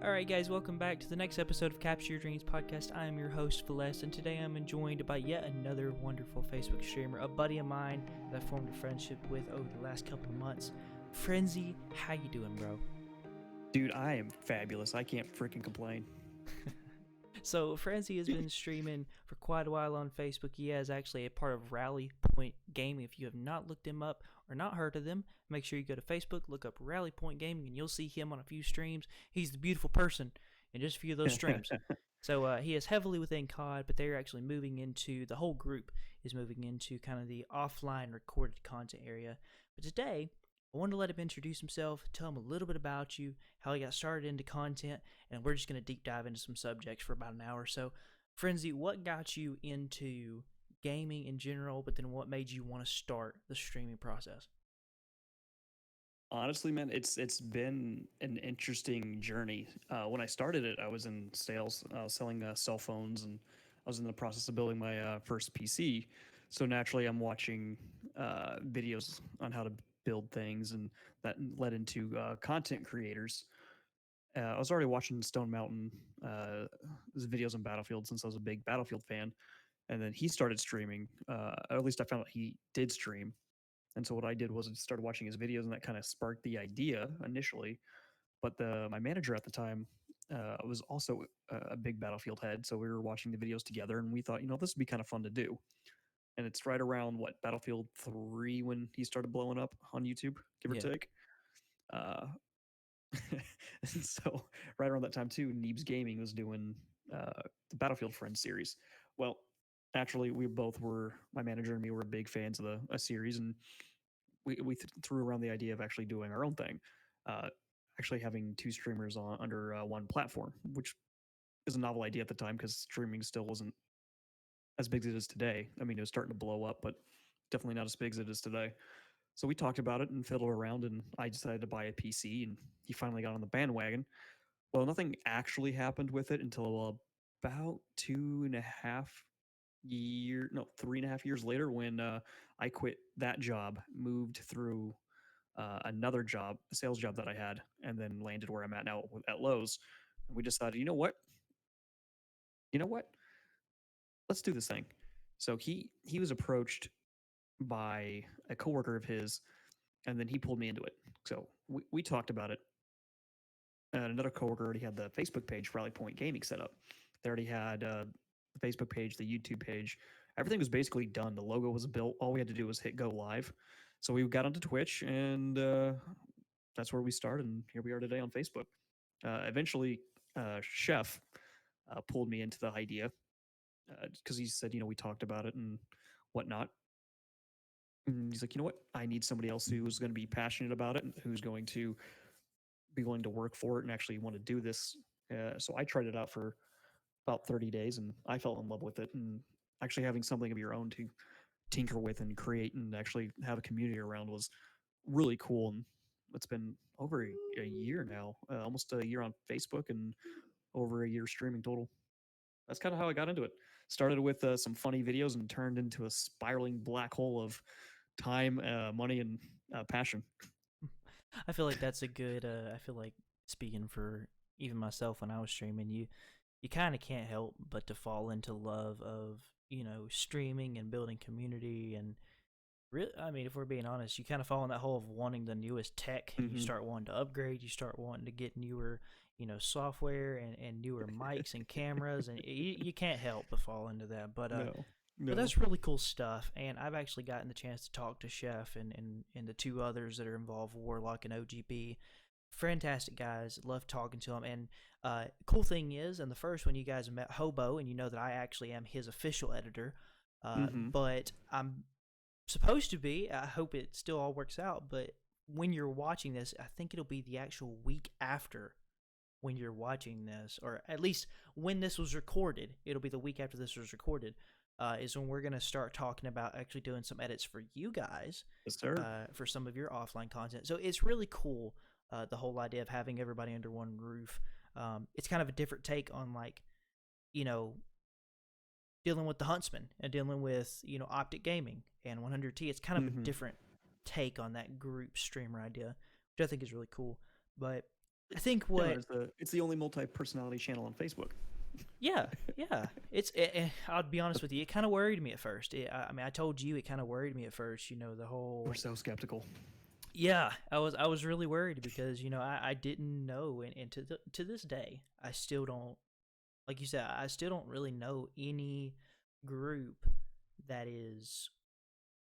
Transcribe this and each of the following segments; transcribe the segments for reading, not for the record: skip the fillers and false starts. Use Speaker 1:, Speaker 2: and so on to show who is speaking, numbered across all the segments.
Speaker 1: Alright, guys, welcome back to the next episode of Capture Your Dreams podcast. I am your host, Celeste, and today I'm joined by yet another wonderful Facebook streamer, a buddy of mine that I formed a friendship with over the last couple of months. Frenzy, how you doing, bro?
Speaker 2: Dude, I am fabulous. I can't freaking complain.
Speaker 1: So, Frenzy has been streaming for quite a while on Facebook. He is actually a part of Rally Point Gaming. If you have not looked him up or not heard of them, make sure you go to Facebook, look up Rally Point Gaming, and you'll see him on a few streams. He's the beautiful person in just a few of those streams. So he is heavily within COD, but they're actually moving into, the whole group is moving into kind of the offline recorded content area. But today, I wanted to let him introduce himself, tell him a little bit about you, how he got started into content, and we're just going to deep dive into some subjects for about an hour or so. Frenzy, what got you into gaming in general, but then what made you want to start the streaming process?
Speaker 2: Honestly, man, it's been an interesting journey. When I started it, I was in sales, selling cell phones, and I was in the process of building my first PC. So naturally, I'm watching videos on how to build things, and that led into content creators. I was already watching Stone Mountain his videos on Battlefield since I was a big Battlefield fan, and then he started streaming. Or at least I found out he did stream. And so what I did was I started watching his videos, and that kind of sparked the idea initially. But my manager at the time was also a big Battlefield head, so we were watching the videos together, and we thought, this would be kind of fun to do. And it's right around Battlefield 3 when he started blowing up on YouTube, give or take. And so right around that time too, Neebs Gaming was doing the Battlefield Friends series. Well, naturally, my manager and me were big fans of the series, and we threw around the idea of actually doing our own thing, actually having two streamers under one platform, which is a novel idea at the time because streaming still wasn't as big as it is today. I mean, it was starting to blow up, but definitely not as big as it is today. So we talked about it and fiddled around, and I decided to buy a PC, and he finally got on the bandwagon. Well, nothing actually happened with it until about 3.5 years later, when I quit that job, moved through another job, a sales job that I had, and then landed where I'm at now at Lowe's. And we decided, you know what, let's do this thing. So he was approached by a coworker of his, and then he pulled me into it. So we talked about it. And another coworker already had the Facebook page, Rally Point Gaming, set up. They already had the Facebook page, the YouTube page. Everything was basically done. The logo was built. All we had to do was hit go live. So we got onto Twitch, and that's where we started. And here we are today on Facebook. Eventually, Chef pulled me into the idea because he said, we talked about it and whatnot. And he's like, you know what? I need somebody else who's going to be passionate about it and who's going to be willing to work for it and actually want to do this. So I tried it out for about 30 days, and I fell in love with it. And actually having something of your own to tinker with and create and actually have a community around was really cool. And it's been over a year now, almost a year on Facebook and over a year streaming total. That's kind of how I got into it. Started with some funny videos and turned into a spiraling black hole of time, money, and passion.
Speaker 1: I feel like that's a good, I feel like speaking for even myself when I was streaming, you kind of can't help but to fall into love of, streaming and building community. And really, I mean, if we're being honest, you kind of fall in that hole of wanting the newest tech.
Speaker 2: Mm-hmm.
Speaker 1: You start wanting to upgrade, you start wanting to get newer, software and newer mics and cameras, and you can't help but fall into that. But
Speaker 2: No.
Speaker 1: but that's really cool stuff. And I've actually gotten the chance to talk to Chef and the two others that are involved, Warlock and OGB. Fantastic guys. Love talking to them. And cool thing is, in the first one, you guys met Hobo, and you know that I actually am his official editor. But I'm supposed to be. I hope it still all works out. But when you're watching this, I think it'll be the actual week after when you're watching this, or at least when this was recorded. It'll be the week after this was recorded. Is when we're going to start talking about actually doing some edits for you guys.
Speaker 2: Yes, sir.
Speaker 1: For some of your offline content. So it's really cool, the whole idea of having everybody under one roof. It's kind of a different take on, dealing with the Huntsman and dealing with, Optic Gaming and 100T. It's kind of a different take on that group streamer idea, which I think is really cool. But I think
Speaker 2: Yeah, man,
Speaker 1: what
Speaker 2: it's the only multi-personality channel on Facebook.
Speaker 1: Yeah, yeah. I'll be honest with you. It kind of worried me at first. I mean, I told you it kind of worried me at first. You know, the
Speaker 2: We're
Speaker 1: whole.
Speaker 2: so skeptical.
Speaker 1: Yeah, I was really worried because I didn't know, and to this day, I still don't. Like you said, I still don't really know any group that is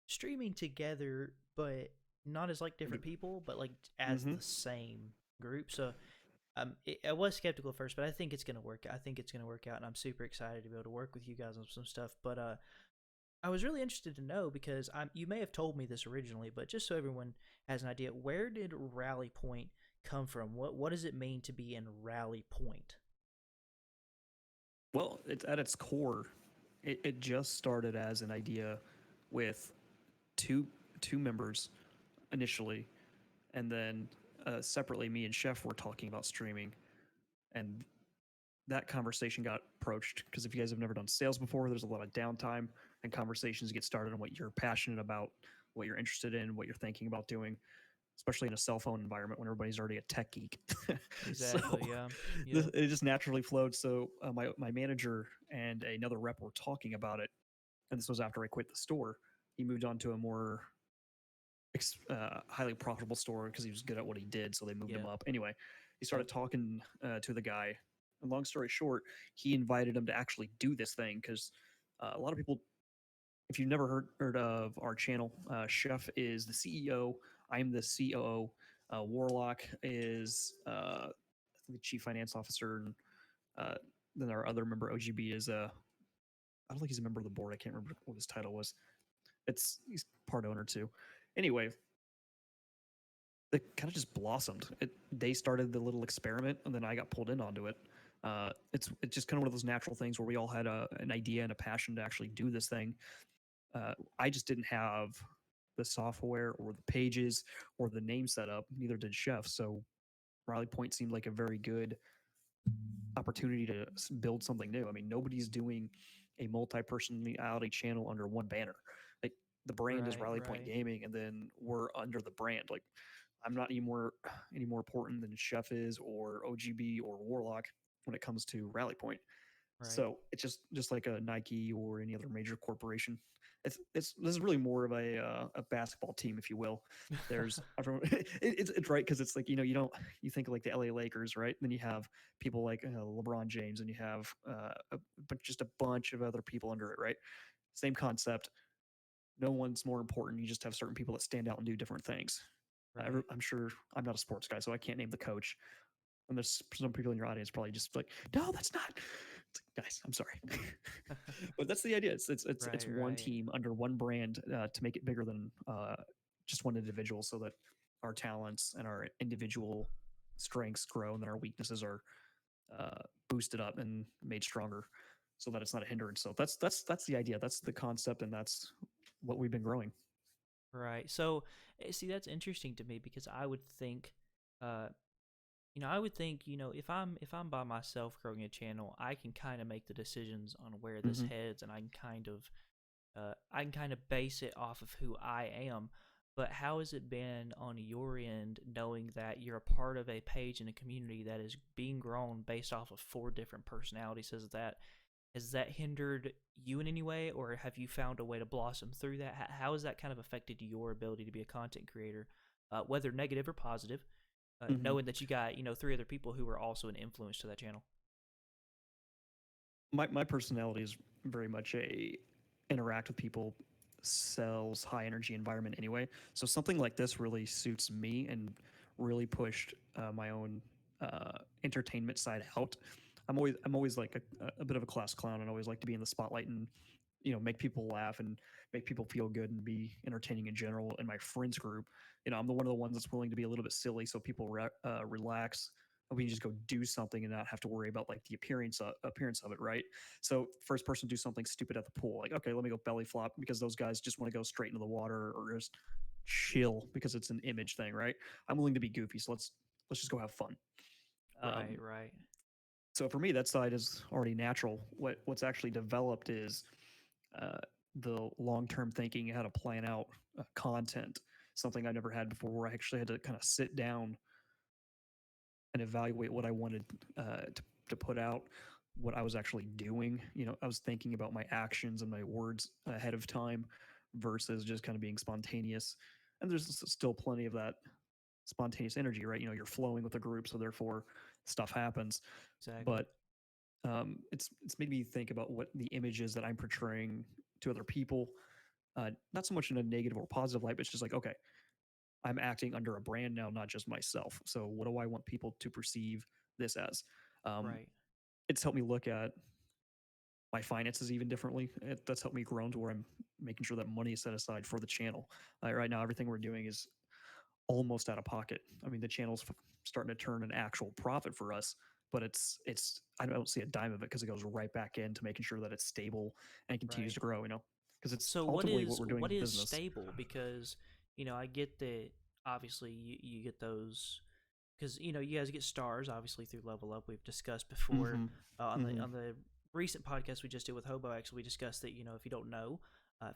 Speaker 1: streaming together, but not as like different people, but like as
Speaker 2: Mm-hmm.
Speaker 1: the same group. So I was skeptical at first, but I think it's gonna work. I think it's gonna work out, and I'm super excited to be able to work with you guys on some stuff. But I was really interested to know because you may have told me this originally, but just so everyone has an idea, where did Rally Point come from? What does it mean to be in Rally Point?
Speaker 2: Well, it's at its core, it just started as an idea with two two members initially, and then separately, me and Chef were talking about streaming, and that conversation got approached because if you guys have never done sales before, there's a lot of downtime and conversations get started on what you're passionate about, what you're interested in, what you're thinking about doing, especially in a cell phone environment when everybody's already a tech geek. So
Speaker 1: Exactly. Yeah. Yeah.
Speaker 2: it just naturally flowed. So my manager and another rep were talking about it, and this was after I quit the store. He moved on to a more highly profitable store because he was good at what he did. So they moved him
Speaker 1: Yeah.
Speaker 2: up. Anyway, he
Speaker 1: Yeah.
Speaker 2: started talking to the guy. And long story short, he invited him to actually do this thing because a lot of people, if you've never heard of our channel, Chef is the CEO. I'm the COO. Warlock is the chief finance officer, and uh, then our other member OGB is I don't think he's a member of the board. I can't remember what his title was. He's part owner too. Anyway, it kind of just blossomed. They started the little experiment, and then I got pulled in onto it. It's just kind of one of those natural things where we all had an idea and a passion to actually do this thing. I just didn't have the software or the pages or the name set up. Neither did Chef. So Riley Point seemed like a very good opportunity to build something new. I mean, nobody's doing a multi-personality channel under one banner. Like the brand is
Speaker 1: Right.
Speaker 2: Riley Point
Speaker 1: Right.
Speaker 2: Gaming, and then we're under the brand. Like I'm not any more important than Chef is or OGB or Warlock when it comes to Rally Point.
Speaker 1: Right.
Speaker 2: So it's just like a Nike or any other major corporation. It's this is really more of a basketball team, if you will. There's it's right because it's like you think like the LA Lakers, right? Then you have people like LeBron James, and you have but just a bunch of other people under it, right? Same concept. No one's more important. You just have certain people that stand out and do different things.
Speaker 1: Right.
Speaker 2: I'm sure I'm not a sports guy, so I can't name the coach. And there's some people in your audience probably just like, no, that's not. It's like, guys, I'm sorry, but that's the idea. It's
Speaker 1: Right.
Speaker 2: one
Speaker 1: Right.
Speaker 2: team under one brand to make it bigger than just one individual, so that our talents and our individual strengths grow, and then our weaknesses are boosted up and made stronger, so that it's not a hindrance. So that's the idea. That's the concept, and that's what we've been growing.
Speaker 1: Right. So, see, that's interesting to me because I would think, uh, if I'm by myself growing a channel, I can kind of make the decisions on where this
Speaker 2: Mm-hmm.
Speaker 1: heads, and I can kind of base it off of who I am. But how has it been on your end, knowing that you're a part of a page in a community that is being grown based off of four different personalities? Has that hindered you in any way, or have you found a way to blossom through that? How has that kind of affected your ability to be a content creator, whether negative or positive?
Speaker 2: Mm-hmm.
Speaker 1: Knowing that you got three other people who are also an influence to that channel.
Speaker 2: My personality is very much a interact with people, sells high energy environment anyway. So something like this really suits me and really pushed my own entertainment side out. I'm always like a bit of a class clown and always like to be in the spotlight and make people laugh and make people feel good and be entertaining in general. In my friends group, I'm the one of the ones that's willing to be a little bit silly so people relax, and we can just go do something and not have to worry about like the appearance of it, right? So first person do something stupid at the pool, like okay, let me go belly flop because those guys just want to go straight into the water or just chill because it's an image thing, right? I'm willing to be goofy, so let's just go have fun.
Speaker 1: Right,
Speaker 2: Um,
Speaker 1: right,
Speaker 2: so for me, that side is already natural. What's actually developed is uh, the long term thinking, how to plan out content, something I never had before, where I actually had to kind of sit down and evaluate what I wanted to put out, what I was actually doing. I was thinking about my actions and my words ahead of time versus just kind of being spontaneous. And there's still plenty of that spontaneous energy, right? You're flowing with a group, so therefore stuff happens.
Speaker 1: Exactly.
Speaker 2: But it's made me think about what the image is that I'm portraying to other people. Not so much in a negative or positive light, but it's just like, okay, I'm acting under a brand now, not just myself. So what do I want people to perceive this as? Um,
Speaker 1: Right.
Speaker 2: it's helped me look at my finances even differently. That's helped me grow to where I'm making sure that money is set aside for the channel. Right now, everything we're doing is almost out of pocket. I mean, the channel's starting to turn an actual profit for us, but it's I don't see a dime of it because it goes right back into making sure that it's stable and continues
Speaker 1: Right.
Speaker 2: to grow. Because it's
Speaker 1: So
Speaker 2: ultimately what we're doing
Speaker 1: what
Speaker 2: in
Speaker 1: is
Speaker 2: business.
Speaker 1: stable? Because I get that obviously you get those because you guys get stars obviously through level up. We've discussed before
Speaker 2: Mm-hmm. Mm-hmm.
Speaker 1: on the recent podcast we just did with Hobo. Actually, we discussed that if you don't know,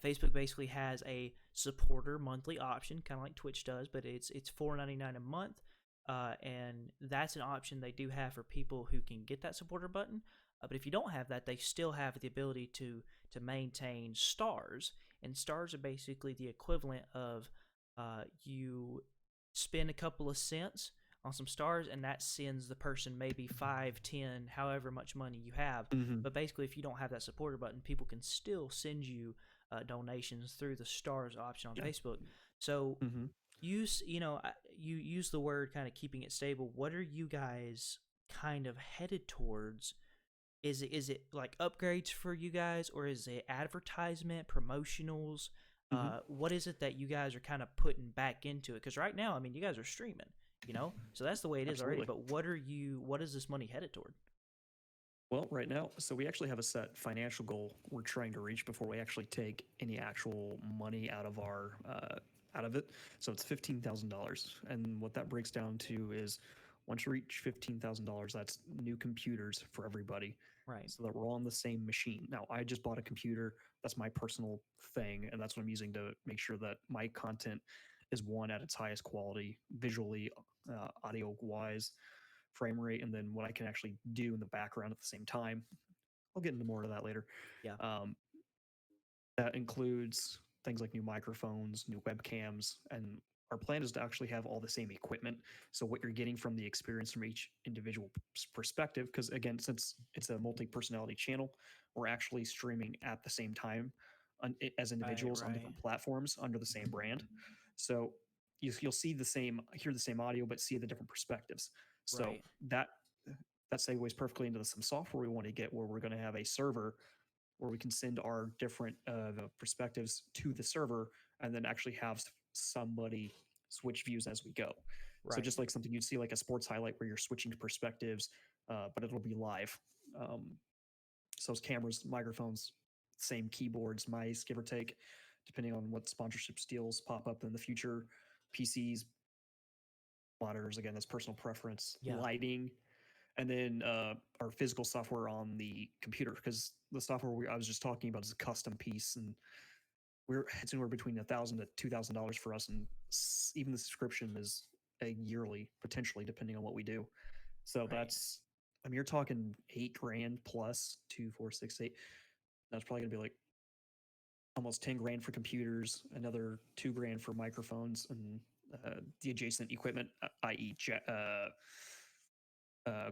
Speaker 1: Facebook basically has a supporter monthly option, kind of like Twitch does, but it's $4.99 a month, and that's an option they do have for people who can get that supporter button. But if you don't have that, they still have the ability to maintain stars, and stars are basically the equivalent of you spend a couple of cents on some stars, and that sends the person maybe 5, 10, however much money you have.
Speaker 2: Mm-hmm.
Speaker 1: But basically, if you don't have that supporter button, people can still send you donations through the stars option on
Speaker 2: Yeah.
Speaker 1: Facebook. So
Speaker 2: Mm-hmm.
Speaker 1: you use the word kind of keeping it stable. What are you guys kind of headed towards? Is it like upgrades for you guys, or is it advertisement, promotionals?
Speaker 2: Mm-hmm.
Speaker 1: What is it that you guys are kind of putting back into it? Because right now, I mean, you guys are streaming, so that's the way it is already.
Speaker 2: Absolutely.
Speaker 1: But what is this money headed toward?
Speaker 2: Well, right now, so we actually have a set financial goal we're trying to reach before we actually take any actual money out of it. So it's $15,000, and what that breaks down to is once you reach $15,000, that's new computers for everybody,
Speaker 1: Right,
Speaker 2: so that we're all on the same machine. Now, I just bought a computer. That's my personal thing, and that's what I'm using to make sure that my content is one at its highest quality, visually, audio wise, frame rate, and then what I can actually do in the background at the same time. I'll get into more of that later.
Speaker 1: yeah,
Speaker 2: Um, that includes things like new microphones, new webcams, and our plan is to actually have all the same equipment. So what you're getting from the experience from each individual perspective, because again, since it's a multi-personality channel, we're actually streaming at the same time as
Speaker 1: right,
Speaker 2: individuals on
Speaker 1: right,
Speaker 2: different platforms under the same brand. So you'll see the same, hear the same audio, but see the different perspectives. So
Speaker 1: right,
Speaker 2: that segues perfectly into some software we want to get, where we're going to have a server where we can send our different perspectives to the server and then actually have somebody switch views as we go. So
Speaker 1: right,
Speaker 2: just like something you'd see like a sports highlight where you're switching to perspectives, but it'll be live. So it's cameras, microphones, same keyboards, mice, give or take, depending on what sponsorship deals pop up in the future. PCs, monitors, again, that's personal preference,
Speaker 1: yeah,
Speaker 2: lighting, and then our physical software on the computer, because the software I was just talking about is a custom piece, and it's anywhere between $1,000 to $2,000 for us, and even the subscription is a yearly, potentially, depending on what we do. So
Speaker 1: right.
Speaker 2: that's, I mean, you're talking 8 grand plus 2, 4, 6, 8. That's probably gonna be like almost 10 grand for computers, another 2 grand for microphones and the adjacent equipment, i.e.,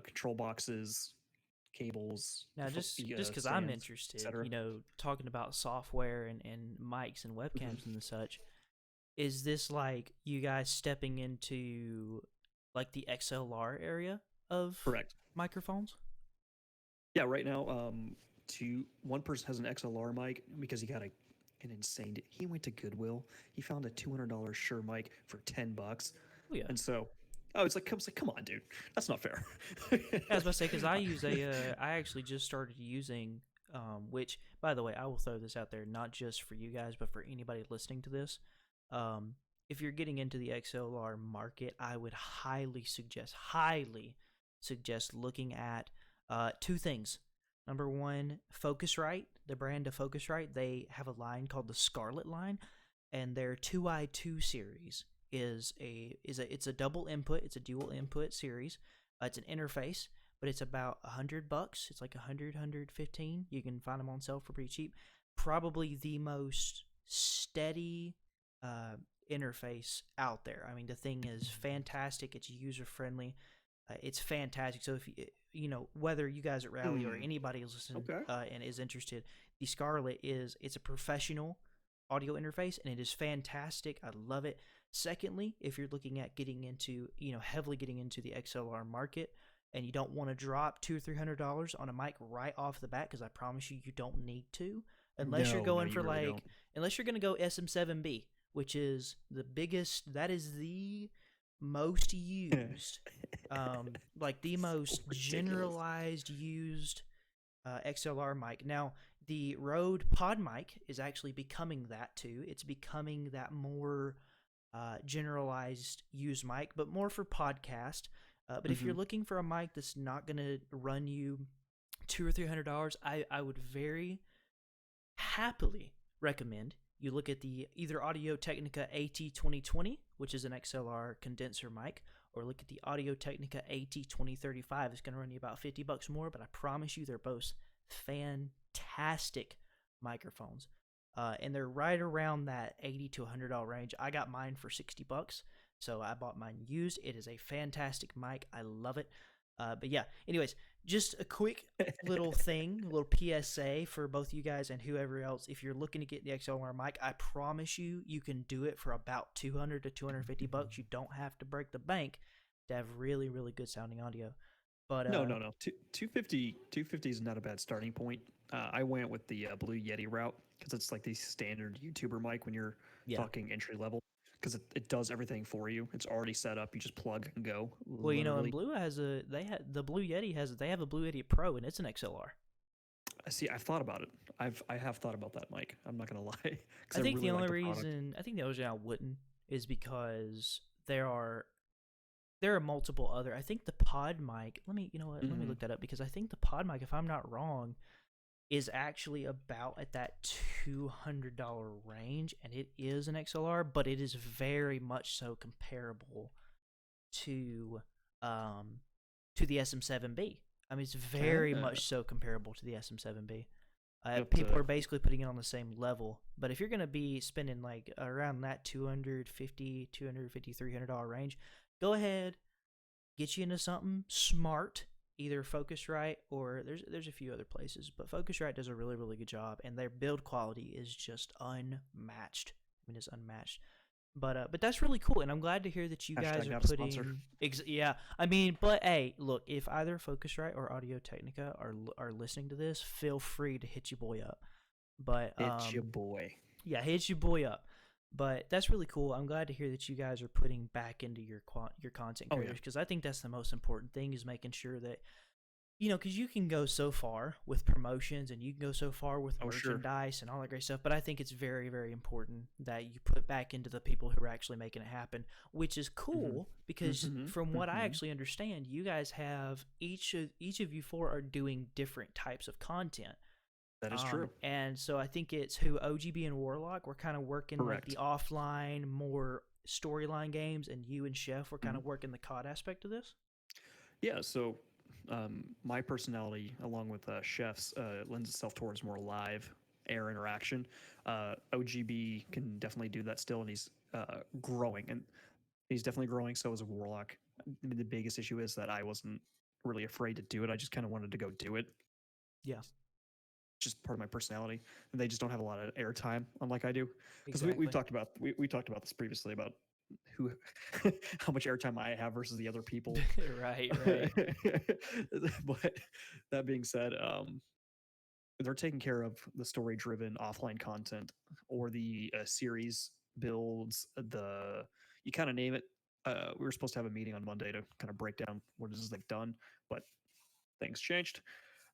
Speaker 2: control boxes, cables,
Speaker 1: Now, just because I'm
Speaker 2: stands,
Speaker 1: interested,
Speaker 2: etc.
Speaker 1: talking about software and mics and
Speaker 2: Mm-hmm.
Speaker 1: webcams and such, is this like you guys stepping into like the XLR area of
Speaker 2: Correct.
Speaker 1: microphones?
Speaker 2: Yeah, right now, one person has an XLR mic because he got an insane. He went to Goodwill. He found a $200 Shure mic for $10,
Speaker 1: Oh yeah.
Speaker 2: and so, come on, dude, that's not fair.
Speaker 1: Yeah, I was about to say because I use I actually just started using, which by the way, I will throw this out there, not just for you guys, but for anybody listening to this. Um, if you're getting into the XLR market, I would highly suggest looking at two things. Number one, Focusrite, the brand of Focusrite, they have a line called the Scarlet line, and their 2i2 series it's a double input, it's a dual input series. It's an interface, but it's about $100. It's like 115. You can find them on sale for pretty cheap. Probably the most steady uh, interface out there. I mean, the thing is fantastic. It's user friendly. It's fantastic. So if whether you guys at Rally or
Speaker 2: Hmm.
Speaker 1: anybody is listening
Speaker 2: Okay.
Speaker 1: and is interested, the Scarlett it's a professional audio interface and it is fantastic. I love it. Secondly, if you're looking at getting into heavily getting into the XLR market and you don't want to drop $200 or $300 on a mic right off the bat, because I promise you, you don't need to, unless you're
Speaker 2: No, no,
Speaker 1: going
Speaker 2: you
Speaker 1: for
Speaker 2: really don't.
Speaker 1: unless you're going to go SM7B, which is the biggest. That is the most used, like the
Speaker 2: So
Speaker 1: most
Speaker 2: ridiculous.
Speaker 1: generalized used XLR mic. Now, the Rode Pod mic is actually becoming that too. It's becoming that more generalized used mic, but more for podcast. But if
Speaker 2: Hmm.
Speaker 1: you're looking for a mic that's not going to run you $200 or $300, I would very happily recommend you look at the either Audio Technica AT2020, which is an XLR condenser mic, or look at the Audio Technica AT2035. It's going to run you about $50 more, but I promise you they're both fantastic microphones. And they're right around that $80 to $100 range. I got mine for $60, so I bought mine used. It is a fantastic mic. I love it. But yeah, anyways, just a quick little thing, a little PSA for both you guys and whoever else. If you're looking to get the XLR mic, I promise you, you can do it for about 200 to 250 bucks. You don't have to break the bank to have really, really good sounding audio. But
Speaker 2: No, no, no. 250, 250 is not a bad starting point. I went with the Blue Yeti route because it's like the standard YouTuber mic when you're
Speaker 1: yeah.
Speaker 2: talking entry level because it does everything for you. It's already set up. You just plug and go,
Speaker 1: Well, and
Speaker 2: literally.
Speaker 1: Blue has the Blue Yeti they have a Blue Yeti Pro and it's an XLR.
Speaker 2: See, I've thought about it. I have thought about that mic. I'm not gonna lie because
Speaker 1: I
Speaker 2: I
Speaker 1: think
Speaker 2: really
Speaker 1: the
Speaker 2: like
Speaker 1: only
Speaker 2: the product.
Speaker 1: reason I wouldn't is because there are multiple other. I think the Pod mic. Let me let me
Speaker 2: Hmm.
Speaker 1: look that up, because I think the Pod mic, if I'm not wrong, is actually about at that $200 range, and it is an XLR, but it is very much so comparable to um the SM7B. I mean, it's very
Speaker 2: Ah,
Speaker 1: much so comparable to the SM7B.
Speaker 2: you have
Speaker 1: People
Speaker 2: to.
Speaker 1: are basically putting it on the same level. But if you're going to be spending like around that 250, $300 range, go ahead, get you into something smart, either Focusrite or there's a few other places, but Focusrite does a really, really good job, and their build quality is just unmatched. I mean, it's unmatched. But that's really cool, and I'm glad to hear that you guys
Speaker 2: Hashtag
Speaker 1: are
Speaker 2: not a sponsor.
Speaker 1: putting. Yeah, I mean, but hey, look, if either Focusrite or Audio Technica are listening to this, feel free to hit your boy up. But
Speaker 2: It's your boy.
Speaker 1: yeah, hit your boy up. But that's really cool. I'm glad to hear that you guys are putting back into your content
Speaker 2: Oh yeah.
Speaker 1: creators, because I think that's the most important thing, is making sure that because you can go so far with promotions and you can go so far with
Speaker 2: Oh sure.
Speaker 1: merchandise and all that great stuff, but I think it's very, very important that you put back into the people who are actually making it happen, which is
Speaker 2: Hmm.
Speaker 1: cool because
Speaker 2: Hmm.
Speaker 1: from what I
Speaker 2: Hmm.
Speaker 1: actually understand, you guys have each of you four are doing different types of content.
Speaker 2: That is true.
Speaker 1: And so I think it's who OGB and Warlock were kind of working like the
Speaker 2: Correct.
Speaker 1: offline, more storyline games, and you and Chef were kind of
Speaker 2: Mhm.
Speaker 1: working the COD aspect of this.
Speaker 2: Yeah, so my personality, along with Chef's, lends itself towards more live air interaction. OGB can definitely do that still, and he's growing, and he's definitely growing. So is Warlock. I mean, the biggest issue is that I wasn't really afraid to do it. I just kind of wanted to go do it.
Speaker 1: Yeah,
Speaker 2: Just part of my personality, and they just don't have a lot of airtime, unlike I do. Because we've
Speaker 1: exactly.
Speaker 2: talked about we talked about this previously about who how much airtime I have versus the other people.
Speaker 1: Right, right.
Speaker 2: But that being said, they're taking care of the story driven offline content or the series builds. The you kind of name it. We were supposed to have a meeting on Monday to kind of break down what it is they've done, but things changed.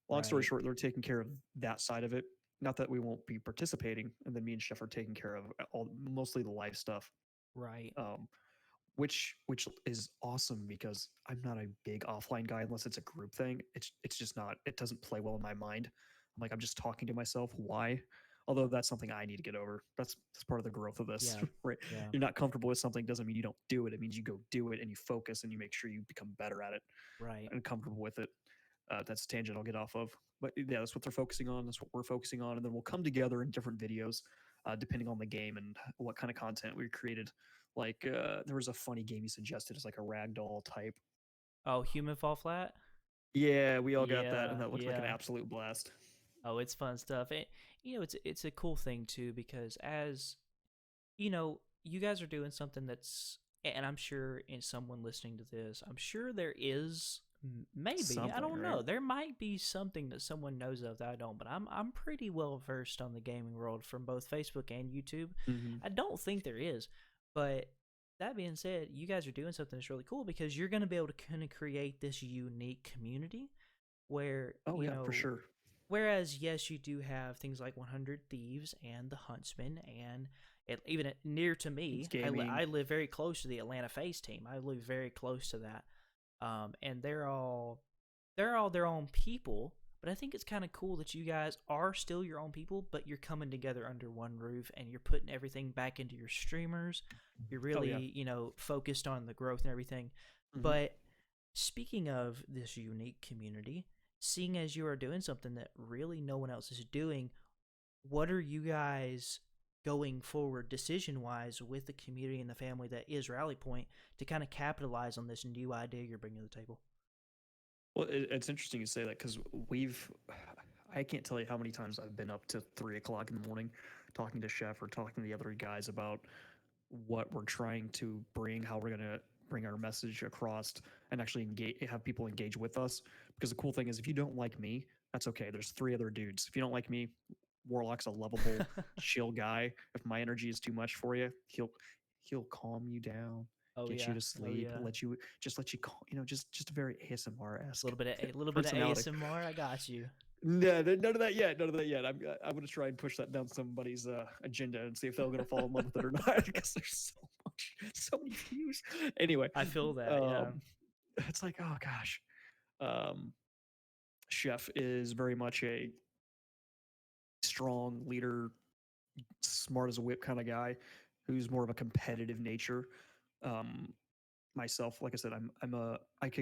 Speaker 2: Long story
Speaker 1: Right.
Speaker 2: short, they're taking care of that side of it. Not that we won't be participating, and then me and Chef are taking care of all mostly the live stuff.
Speaker 1: Right.
Speaker 2: Um, which is awesome because I'm not a big offline guy unless it's a group thing. It's just not. It doesn't play well in my mind. I'm just talking to myself. Why? Although that's something I need to get over. That's part of the growth of this,
Speaker 1: Yeah.
Speaker 2: right?
Speaker 1: Yeah.
Speaker 2: You're not comfortable with something doesn't mean you don't do it. It means you go do it and you focus and you make sure you become better at it
Speaker 1: Right.
Speaker 2: and comfortable with it. That's a tangent I'll get off of. But yeah, that's what they're focusing on. That's what we're focusing on, and then we'll come together in different videos, depending on the game and what kind of content we created. Like there was a funny game you suggested, it's like a ragdoll type.
Speaker 1: Oh, Human Fall Flat?
Speaker 2: Yeah, we all got that, and
Speaker 1: Yeah,
Speaker 2: that looked like an
Speaker 1: yeah.
Speaker 2: absolute blast.
Speaker 1: Oh, it's fun stuff. It's a cool thing too because as you guys are doing something that's, and I'm sure in someone listening to this, I'm sure there is maybe, I
Speaker 2: Something,
Speaker 1: don't
Speaker 2: right?
Speaker 1: know, there might be something that someone knows of that I don't, but I'm pretty well versed on the gaming world from both Facebook and YouTube.
Speaker 2: Mm-hmm.
Speaker 1: I don't think there is, but that being said, you guys are doing something that's really cool because you're going to be able to kind of create this unique community where,
Speaker 2: Oh yeah, for sure.
Speaker 1: whereas, yes, you do have things like 100 Thieves and the Huntsman, and even near to
Speaker 2: It's
Speaker 1: me,
Speaker 2: gaming.
Speaker 1: I live very close to the Atlanta Face team. I live very close to that, and they're all their own people. But I think it's kind of cool that you guys are still your own people, but you're coming together under one roof, and you're putting everything back into your streamers. You're
Speaker 2: Oh yeah.
Speaker 1: really, focused on the growth and everything.
Speaker 2: Mm-hmm.
Speaker 1: But speaking of this unique community, seeing as you are doing something that really no one else is doing, what are you guys going forward decision wise with the community and the family that is Rally Point to kind of capitalize on this new idea you're bringing to the table?
Speaker 2: Well, it's interesting you say that because we've, I can't tell you how many times I've been up to 3 o'clock in the morning talking to Chef or talking to the other guys about what we're trying to bring, how we're going to bring our message across and actually engage, have people engage with us. Because the cool thing is, if you don't like me, that's okay. There's three other dudes. If you don't like me, Warlock's a lovable, chill guy. If my energy is too much for you, he'll calm you down,
Speaker 1: Oh
Speaker 2: get you
Speaker 1: yeah,
Speaker 2: to
Speaker 1: oh
Speaker 2: sleep,
Speaker 1: yeah.
Speaker 2: let you just very ASMR esque
Speaker 1: A little bit of
Speaker 2: personality.
Speaker 1: ASMR. I got you.
Speaker 2: No, none of that yet. None of that yet. I'm gonna try and push that down somebody's agenda and see if they're gonna fall in love with it or not. Because there's so many views. Anyway,
Speaker 1: I feel that. Yeah.
Speaker 2: um, it's like, oh gosh, um, Chef is very much a strong leader, smart as a whip kind of guy, who's more of a competitive nature. Um, Myself, like I said,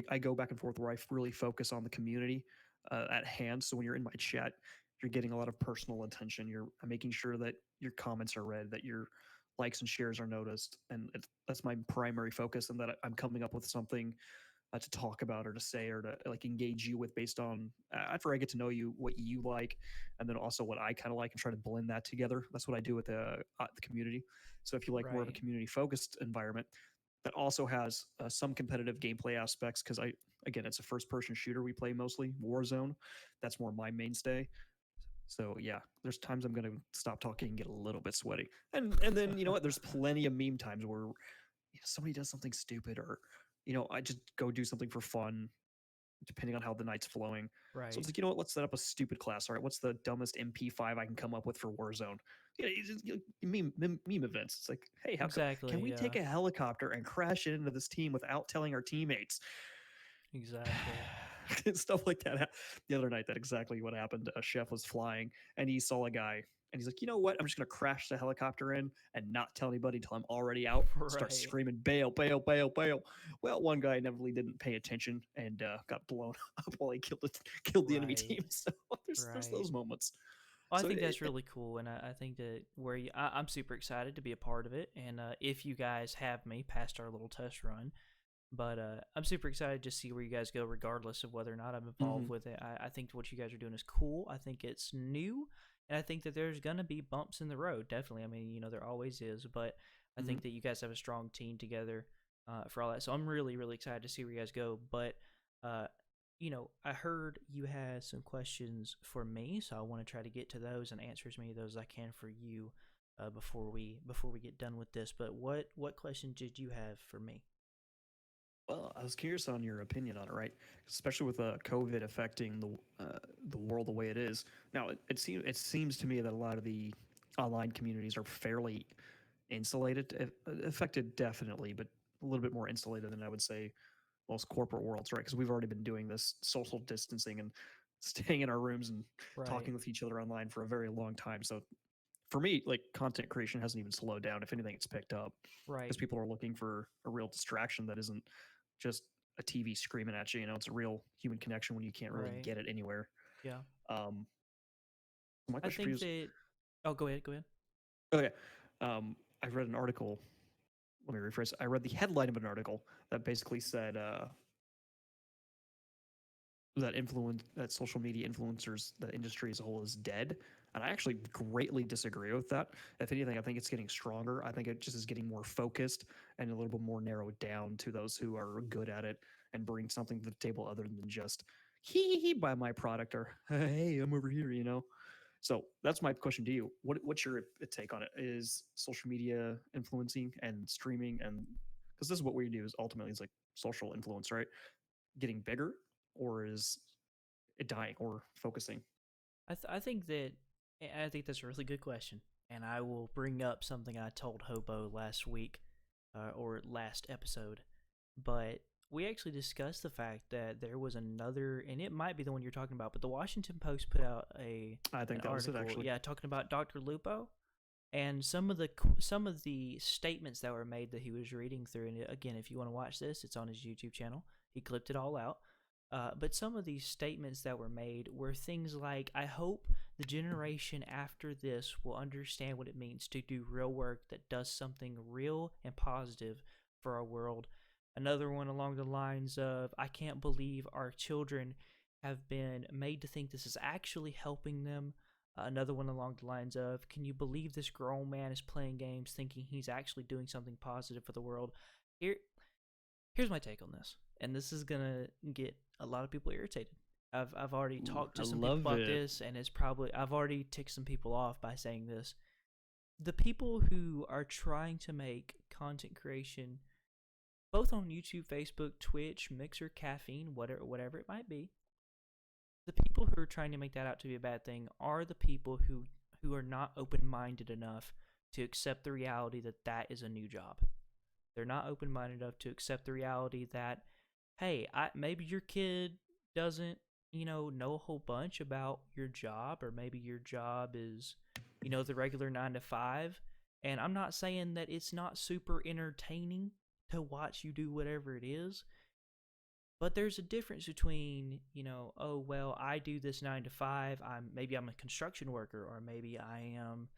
Speaker 2: I go back and forth where I really focus on the community at hand. So when you're in my chat, you're getting a lot of personal attention. I'm making sure that your comments are read, that your likes and shares are noticed, and that's my primary focus. And that I'm coming up with something to talk about or to say or to like engage you with based on after I get to know you, what you like, and then also what I kind of like, and try to blend that together. That's what I do with the community. So if you like more of a
Speaker 1: Right.
Speaker 2: community focused environment that also has some competitive gameplay aspects, because again, it's a first person shooter we play mostly, Warzone. That's more my mainstay. So yeah, there's times I'm gonna stop talking and get a little bit sweaty, and then you know what? There's plenty of meme times where somebody does something stupid, or I just go do something for fun, depending on how the night's flowing. So
Speaker 1: Right.
Speaker 2: it's like, let's set up a stupid class. All right, what's the dumbest MP5 I can come up with for Warzone? Meme events. It's like, hey, can
Speaker 1: Exactly.
Speaker 2: we
Speaker 1: Yeah.
Speaker 2: take a helicopter and crash it into this team without telling our teammates?
Speaker 1: Exactly.
Speaker 2: Stuff like that. The other night, that exactly what happened. A chef was flying and he saw a guy and he's like, you know what? I'm just gonna crash the helicopter in and not tell anybody until I'm already out. Start
Speaker 1: Right.
Speaker 2: screaming, bail, bail, bail, bail. Well, one guy never really didn't pay attention and got blown up while he killed the enemy
Speaker 1: Right.
Speaker 2: team. So there's
Speaker 1: Right.
Speaker 2: those moments.
Speaker 1: Well, I
Speaker 2: So
Speaker 1: think that's really cool, and I think that I'm super excited to be a part of it. And if you guys have me past our little test run, but I'm super excited to see where you guys go, regardless of whether or not I'm involved
Speaker 2: mhm,
Speaker 1: with it. I think what you guys are doing is cool. I think it's new, and I think that there's gonna be bumps in the road. Definitely. I mean, there always is, but I
Speaker 2: mhm.
Speaker 1: think that you guys have a strong team together for all that. So I'm really, really excited to see where you guys go. But uh, I heard you had some questions for me, so I want to try to get to those and answer as many of those as I can for you before we get done with this. But what questions did you have for me?
Speaker 2: Well, I was curious on your opinion on it, right? Especially with COVID affecting the world the way it is now. It seems to me that a lot of the online communities are fairly insulated, affected definitely, but a little bit more insulated than I would say most corporate worlds, right? Because we've already been doing this social distancing and staying in our rooms and
Speaker 1: Right.
Speaker 2: talking with each other online for a very long time. So for me, like content creation hasn't even slowed down. If anything, it's picked up
Speaker 1: Right.
Speaker 2: because people are looking for a real distraction that isn't just a TV screaming at you. You know, it's a real human connection when you can't really
Speaker 1: Right.
Speaker 2: get it anywhere.
Speaker 1: Yeah.
Speaker 2: Um, my
Speaker 1: I
Speaker 2: question for you
Speaker 1: think
Speaker 2: is,
Speaker 1: that. Oh, go ahead. Go ahead.
Speaker 2: okay, I read an article. Let me rephrase. I read the headline of an article that basically said that social media influencers, the industry as a whole, is dead. And I actually greatly disagree with that. If anything, I think it's getting stronger. I think it just is getting more focused and a little bit more narrowed down to those who are good at it and bring something to the table other than just hee buy my product or hey, I'm over here, you know. So that's my question to you. What's your take on it? Is social media influencing and streaming, and because this is what we do, is ultimately it's like social influence, right? Getting bigger, or is it dying or focusing?
Speaker 1: I think that I think that's a really good question, and I will bring up something I told Hobo last week, or last episode, but we actually discussed the fact that there was another, and it might be the one you're talking about, but the Washington Post put out
Speaker 2: I
Speaker 1: an
Speaker 2: think that was it
Speaker 1: article,
Speaker 2: actually.
Speaker 1: yeah, talking about Dr. Lupo and some of the statements that were made that he was reading through. And again, if you want to watch this, it's on his YouTube channel. He clipped it all out. But some of these statements that were made were things like, I hope the generation after this will understand what it means to do real work that does something real and positive for our world. Another one along the lines of, I can't believe our children have been made to think this is actually helping them. Another one along the lines of, can you believe this grown man is playing games thinking he's actually doing something positive for the world? Here, Here's my take on this, and this is gonna get a lot of people irritated. I've already
Speaker 2: Ooh,
Speaker 1: talked
Speaker 2: I
Speaker 1: to some people
Speaker 2: love
Speaker 1: about
Speaker 2: it.
Speaker 1: this, and I've already ticked some people off by saying this. The people who are trying to make content creation, both on YouTube, Facebook, Twitch, Mixer, Caffeine, whatever it might be, the people who are trying to make that out to be a bad thing are the people who are not open-minded enough to accept the reality that that is a new job. They're not open-minded enough to accept the reality that, hey, maybe your kid doesn't, know a whole bunch about your job, or maybe your job is, the regular 9 to 5. And I'm not saying that it's not super entertaining to watch you do whatever it is, but there's a difference between, oh well, I do this 9 to 5. I'm a construction worker, or maybe I am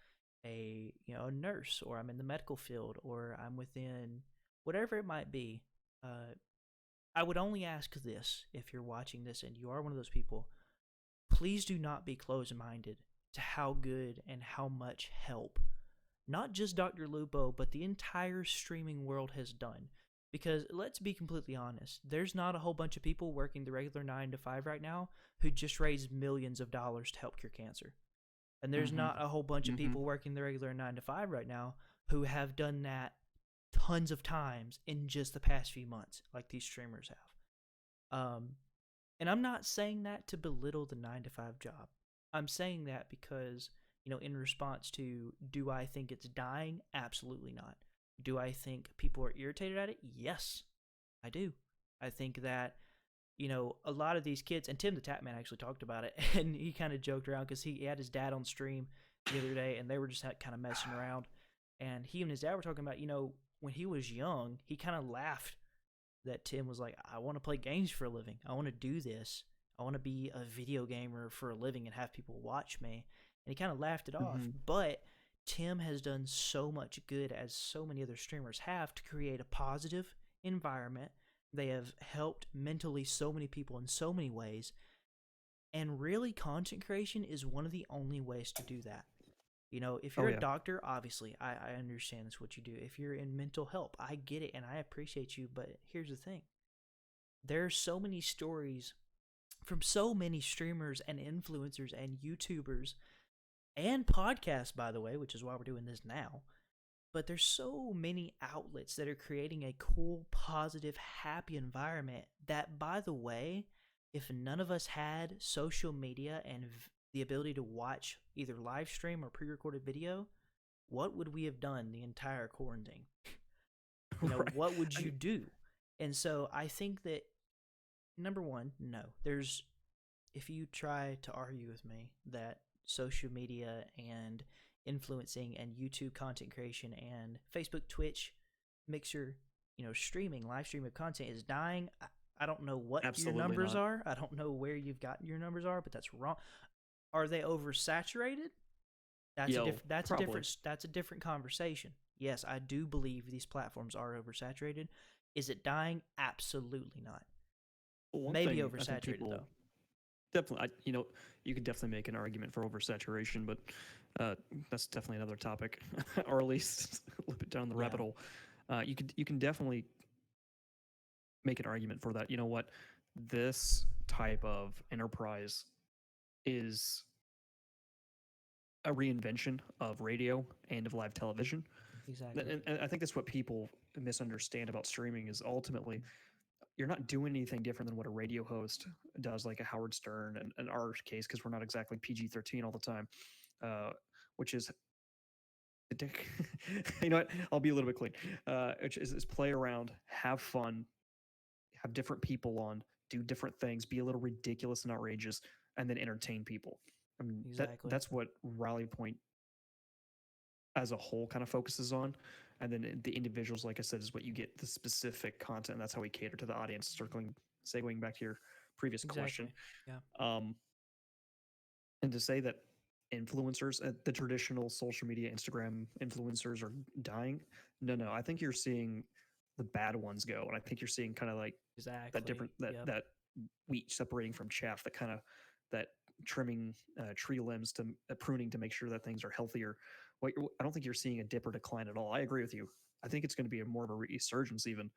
Speaker 1: a nurse, or I'm in the medical field, or I'm within whatever it might be. Uh, I would only ask this: if you're watching this and you are one of those people, please do not be closed-minded to how good and how much help not just Dr. Lupo, but the entire streaming world has done. Because let's be completely honest, there's not a whole bunch of people working the regular 9 to 5 right now who just raised millions of dollars to help cure cancer. And there's
Speaker 2: Mm-hmm.
Speaker 1: not a whole bunch of
Speaker 2: Mm-hmm.
Speaker 1: people working the regular 9 to 5 right now who have done that tons of times in just the past few months, like these streamers have. And I'm not saying that to belittle the 9 to 5 job. I'm saying that because, in response to, do I think it's dying? Absolutely not. Do I think people are irritated at it? Yes, I do. I think that, a lot of these kids, and Tim the Tapman actually talked about it, and he kind of joked around because he had his dad on stream the other day, and they were just kind of messing around. And he and his dad were talking about, when he was young, he kind of laughed that Tim was like, I want to play games for a living. I want to do this. I want to be a video gamer for a living and have people watch me. And he kind of laughed it off.
Speaker 2: Mm-hmm.
Speaker 1: But Tim has done so much good, as so many other streamers have, to create a positive environment. They have helped mentally so many people in so many ways. And really, content creation is one of the only ways to do that. If
Speaker 2: Oh
Speaker 1: you're a
Speaker 2: yeah.
Speaker 1: doctor, obviously, I understand that's what you do. If you're in mental help, I get it and I appreciate you. But here's the thing: there are so many stories from so many streamers and influencers and YouTubers and podcasts, by the way, which is why we're doing this now. But there's so many outlets that are creating a cool, positive, happy environment that, by the way, if none of us had social media and the ability to watch either live stream or pre-recorded video, what would we have done the entire quarantine?
Speaker 2: Right.
Speaker 1: What would
Speaker 2: I
Speaker 1: you
Speaker 2: mean,
Speaker 1: do? And so I think that, number one, no. If you try to argue with me that social media and influencing and YouTube content creation and Facebook, Twitch, mixer, streaming, live stream of content is dying. I don't know what your
Speaker 2: Absolutely
Speaker 1: numbers
Speaker 2: not.
Speaker 1: are. I don't know where you've gotten your numbers are, but that's wrong. Are they oversaturated?
Speaker 2: Yo, probably.
Speaker 1: That's a different conversation. Yes, I do believe these platforms are oversaturated. Is it dying? Absolutely not.
Speaker 2: Well, one
Speaker 1: Maybe
Speaker 2: thing I think
Speaker 1: oversaturated
Speaker 2: people
Speaker 1: though.
Speaker 2: definitely, you could definitely make an argument for oversaturation, but uh, that's definitely another topic, or at least a little bit down the
Speaker 1: Yeah,
Speaker 2: rabbit hole. You can definitely make an argument for that. You know what? This type of enterprise is a reinvention of radio and of live television.
Speaker 1: exactly.
Speaker 2: And I think that's what people misunderstand about streaming is ultimately you're not doing anything different than what a radio host does, like a Howard Stern, and in our case, because we're not exactly PG-13 all the time, uh, which is you know what? I'll be a little bit clean. Which is play around, have fun, have different people on, do different things, be a little ridiculous and outrageous, and then entertain people. I mean,
Speaker 1: Exactly.
Speaker 2: that's what Rally Point as a whole kind of focuses on. And then the individuals, like I said, is what you get the specific content. And that's how we cater to the audience. Segueing back to your previous question.
Speaker 1: Exactly. Yeah.
Speaker 2: Um, and to say that influencers, the traditional social media, Instagram influencers are dying, no. I think you're seeing the bad ones go. And I think you're seeing kind of like that
Speaker 1: Exactly.
Speaker 2: different, that,
Speaker 1: Yep.
Speaker 2: that wheat separating from chaff, that trimming tree limbs to pruning to make sure that things are healthier. I don't think you're seeing a dip or decline at all. I agree with you. I think it's going to be more of a resurgence even,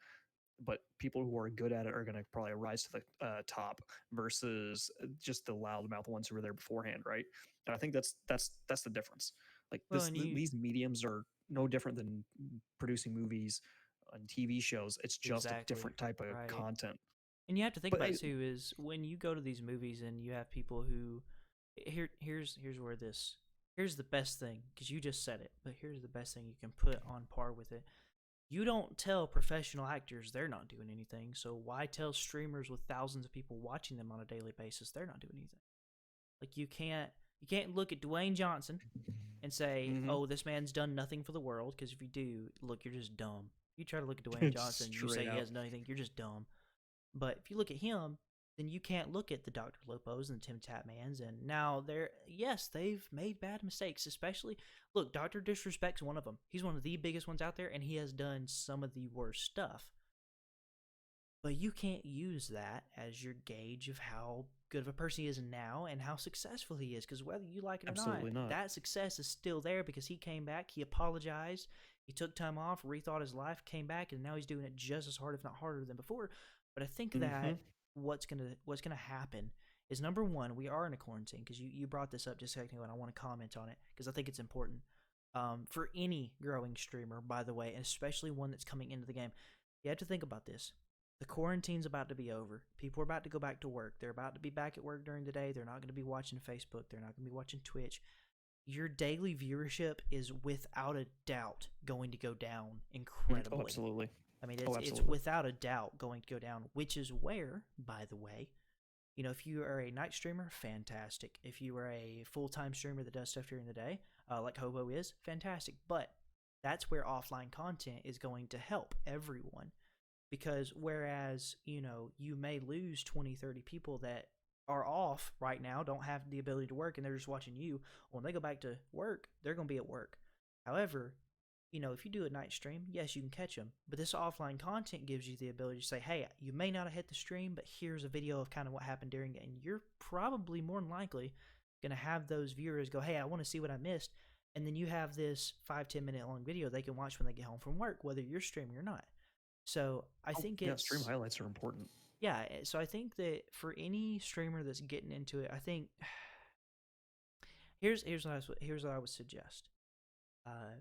Speaker 2: but people who are good at it are going to probably rise to the top versus just the loudmouth ones who were there beforehand, right? And I think that's the difference. Like
Speaker 1: Well, and you
Speaker 2: these mediums are no different than producing movies and TV shows. It's just a
Speaker 1: exactly
Speaker 2: different type of
Speaker 1: right.
Speaker 2: content.
Speaker 1: And you have to think
Speaker 2: But
Speaker 1: about it too is when you go to these movies and you have people who here's where this here's the best thing because you just said it, but here's the best thing you can put on par with it. You don't tell professional actors they're not doing anything, so why tell streamers with thousands of people watching them on a daily basis they're not doing anything? Like you can't look at Dwayne Johnson and say,
Speaker 2: mm-hmm.
Speaker 1: "Oh, this man's done nothing for the world," because if you do, look, you're just dumb. You try to look at Dwayne Johnson, and you say
Speaker 2: Straight
Speaker 1: he
Speaker 2: out.
Speaker 1: has nothing, you're just dumb. But if you look at him, then you can't look at the Dr. Lopos and the Tim Tatmans. And now yes, they've made bad mistakes, especially, look, Dr. Disrespect's one of them. He's one of the biggest ones out there, and he has done some of the worst stuff. But you can't use that as your gauge of how good of a person he is now and how successful he is. Because whether you like it or not,
Speaker 2: Absolutely not.
Speaker 1: that success is still there because he came back, he apologized, he took time off, rethought his life, came back, and now he's doing it just as hard, if not harder, than before. But I think
Speaker 2: Mm-hmm.
Speaker 1: that what's gonna happen is number one, we are in a quarantine because you brought this up just a second ago, and I want to comment on it because I think it's important for any growing streamer, by the way, and especially one that's coming into the game. You have to think about this. The quarantine's about to be over. People are about to go back to work. They're about to be back at work during the day. They're not going to be watching Facebook. They're not going to be watching Twitch. Your daily viewership is without a doubt going to go down incredibly.
Speaker 2: Oh, absolutely.
Speaker 1: I mean,
Speaker 2: Oh,
Speaker 1: it's
Speaker 2: absolutely.
Speaker 1: without a doubt going to go down, which is where, by the way, if you are a night streamer, fantastic. If you are a full-time streamer that does stuff during the day, like Hobo is, fantastic. But that's where offline content is going to help everyone because whereas you may lose 20, 30 people that are off right now, don't have the ability to work, and they're just watching you, when they go back to work, they're going to be at work. However, if you do a night stream, yes, you can catch them, but this offline content gives you the ability to say, hey, you may not have hit the stream, but here's a video of kind of what happened during it, and you're probably more than likely going to have those viewers go, hey, I want to see what I missed, and then you have this 5-10 minute long video they can watch when they get home from work, whether you're streaming or not. So I
Speaker 2: Oh,
Speaker 1: think
Speaker 2: yeah, stream
Speaker 1: it's
Speaker 2: highlights are important.
Speaker 1: yeah. So I think that for any streamer that's getting into it, I think here's what I would suggest. Uh,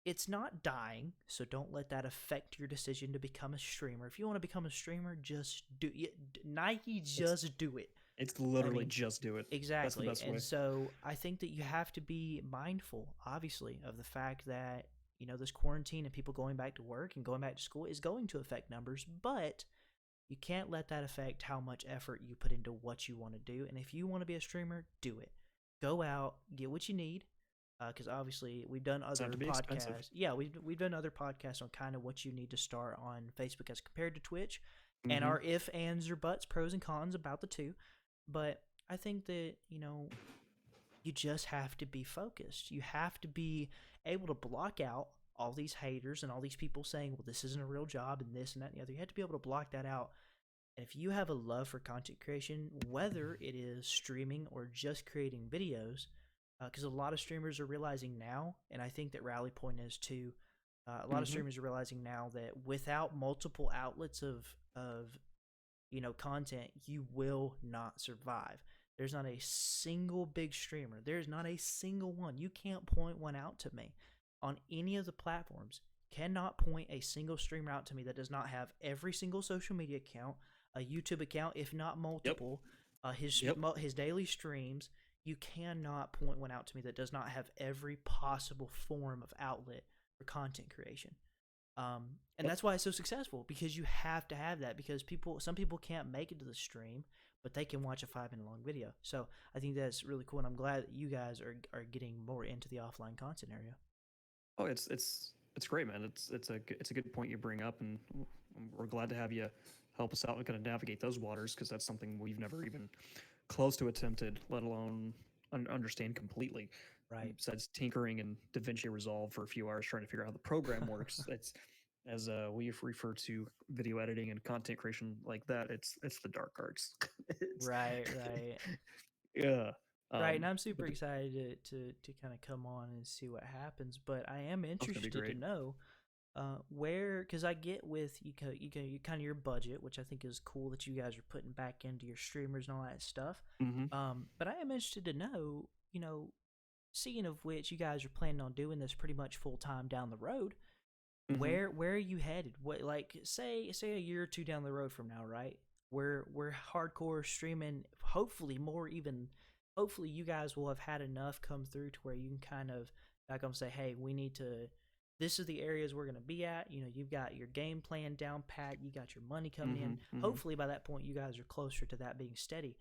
Speaker 1: it's not dying, so don't let that affect your decision to become a streamer. If you want to become a streamer, just do it. Nike,
Speaker 2: It's
Speaker 1: just do it.
Speaker 2: it's
Speaker 1: I
Speaker 2: literally
Speaker 1: mean,
Speaker 2: just do it. That's the
Speaker 1: exactly.
Speaker 2: best
Speaker 1: And
Speaker 2: way.
Speaker 1: so I think that you have to be mindful, obviously, of the fact that this quarantine and people going back to work and going back to school is going to affect numbers, but you can't let that affect how much effort you put into what you want to do. And if you want to be a streamer, do it. Go out, get what you need. because obviously we've done
Speaker 2: Sound
Speaker 1: other
Speaker 2: to be expensive.
Speaker 1: podcasts. Yeah, we've done other podcasts on kind of what you need to start on Facebook as compared to Twitch, and
Speaker 2: Mm-hmm.
Speaker 1: our if, ands, or buts, pros and cons about the two. But I think that you just have to be focused. You have to be able to block out all these haters and all these people saying, "Well, this isn't a real job," and this and that and the other. You have to be able to block that out. And if you have a love for content creation, whether it is streaming or just creating videos, because a lot of streamers are realizing now, and I think that Rally Point is too. A lot of
Speaker 2: Mm-hmm.
Speaker 1: streamers are realizing now that without multiple outlets of content, you will not survive. There's not a single big streamer. There's not a single one. You can't point one out to me on any of the platforms. Cannot point a single streamer out to me that does not have every single social media account, a YouTube account, if not
Speaker 2: Yep.
Speaker 1: multiple, his
Speaker 2: Yep.
Speaker 1: his daily streams. You cannot point one out to me that does not have every possible form of outlet for content creation. And
Speaker 2: Yep.
Speaker 1: that's why it's so successful, because you have to have that, because some people can't make it to the stream, but they can watch a 5 minute long video. So I think that's really cool, and I'm glad that you guys are getting more into the offline content area.
Speaker 2: Oh, it's great, man. It's a good point you bring up, and we're glad to have you help us out and kind of navigate those waters, because that's something we've never even close to attempted, let alone understand completely.
Speaker 1: Right.
Speaker 2: Besides tinkering and DaVinci Resolve for a few hours trying to figure out how the program works, it's as we refer to video editing and content creation like that. It's the dark arts. it's,
Speaker 1: Right. Right.
Speaker 2: yeah.
Speaker 1: Right, and I'm
Speaker 2: But
Speaker 1: super excited to kind of come on and see what happens. But I am
Speaker 2: that's gonna be
Speaker 1: interested to
Speaker 2: great.
Speaker 1: know where, because I get with you kind of your budget, which I think is cool that you guys are putting back into your streamers and all that stuff.
Speaker 2: Mm-hmm.
Speaker 1: But I am interested to know, seeing of which you guys are planning on doing this pretty much full time down the road.
Speaker 2: Mm-hmm.
Speaker 1: Where are you headed? What, like, say a year or two down the road from now, right? We're hardcore streaming. Hopefully more even. Hopefully you guys will have had enough come through to where you can kind of back up and say, hey, we need to. This is the areas we're going to be at. You've got your game plan down pat. You got your money coming
Speaker 2: Mm-hmm.
Speaker 1: in.
Speaker 2: Mm-hmm.
Speaker 1: Hopefully by that point you guys are closer to that being steady.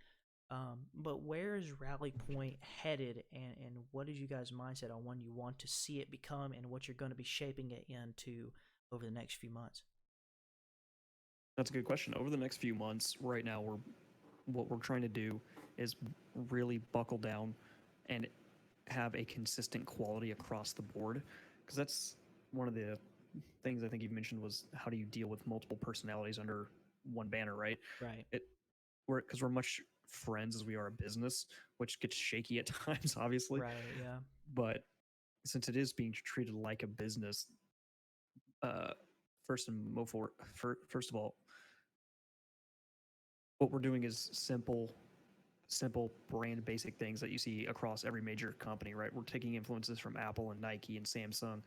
Speaker 1: But where is Rally Point headed, and what is you guys' mindset on when you want to see it become, and what you're going to be shaping it into over the next few months?
Speaker 2: That's a good question. Over the next few months, right now, what we're trying to do is really buckle down and have a consistent quality across the board, because that's one of the things I think you've mentioned was how do you deal with multiple personalities under one banner, right?
Speaker 1: Right,
Speaker 2: It we're much friends as we are a business, which gets shaky at times, obviously.
Speaker 1: right, yeah,
Speaker 2: But since it is being treated like a business, uh, first of all, what we're doing is simple brand basic things that you see across every major company, right? We're taking influences from Apple and Nike and Samsung,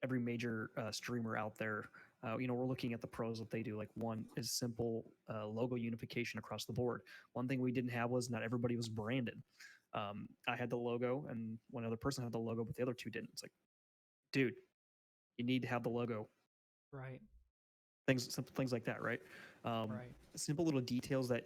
Speaker 2: every major streamer out there. We're looking at the pros that they do. Like, one is simple logo unification across the board. One thing we didn't have was not everybody was branded. I had the logo, and one other person had the logo, but the other two didn't. It's like, dude, you need to have the logo.
Speaker 1: right,
Speaker 2: Simple things like that, right? Um,
Speaker 1: right,
Speaker 2: Simple little details that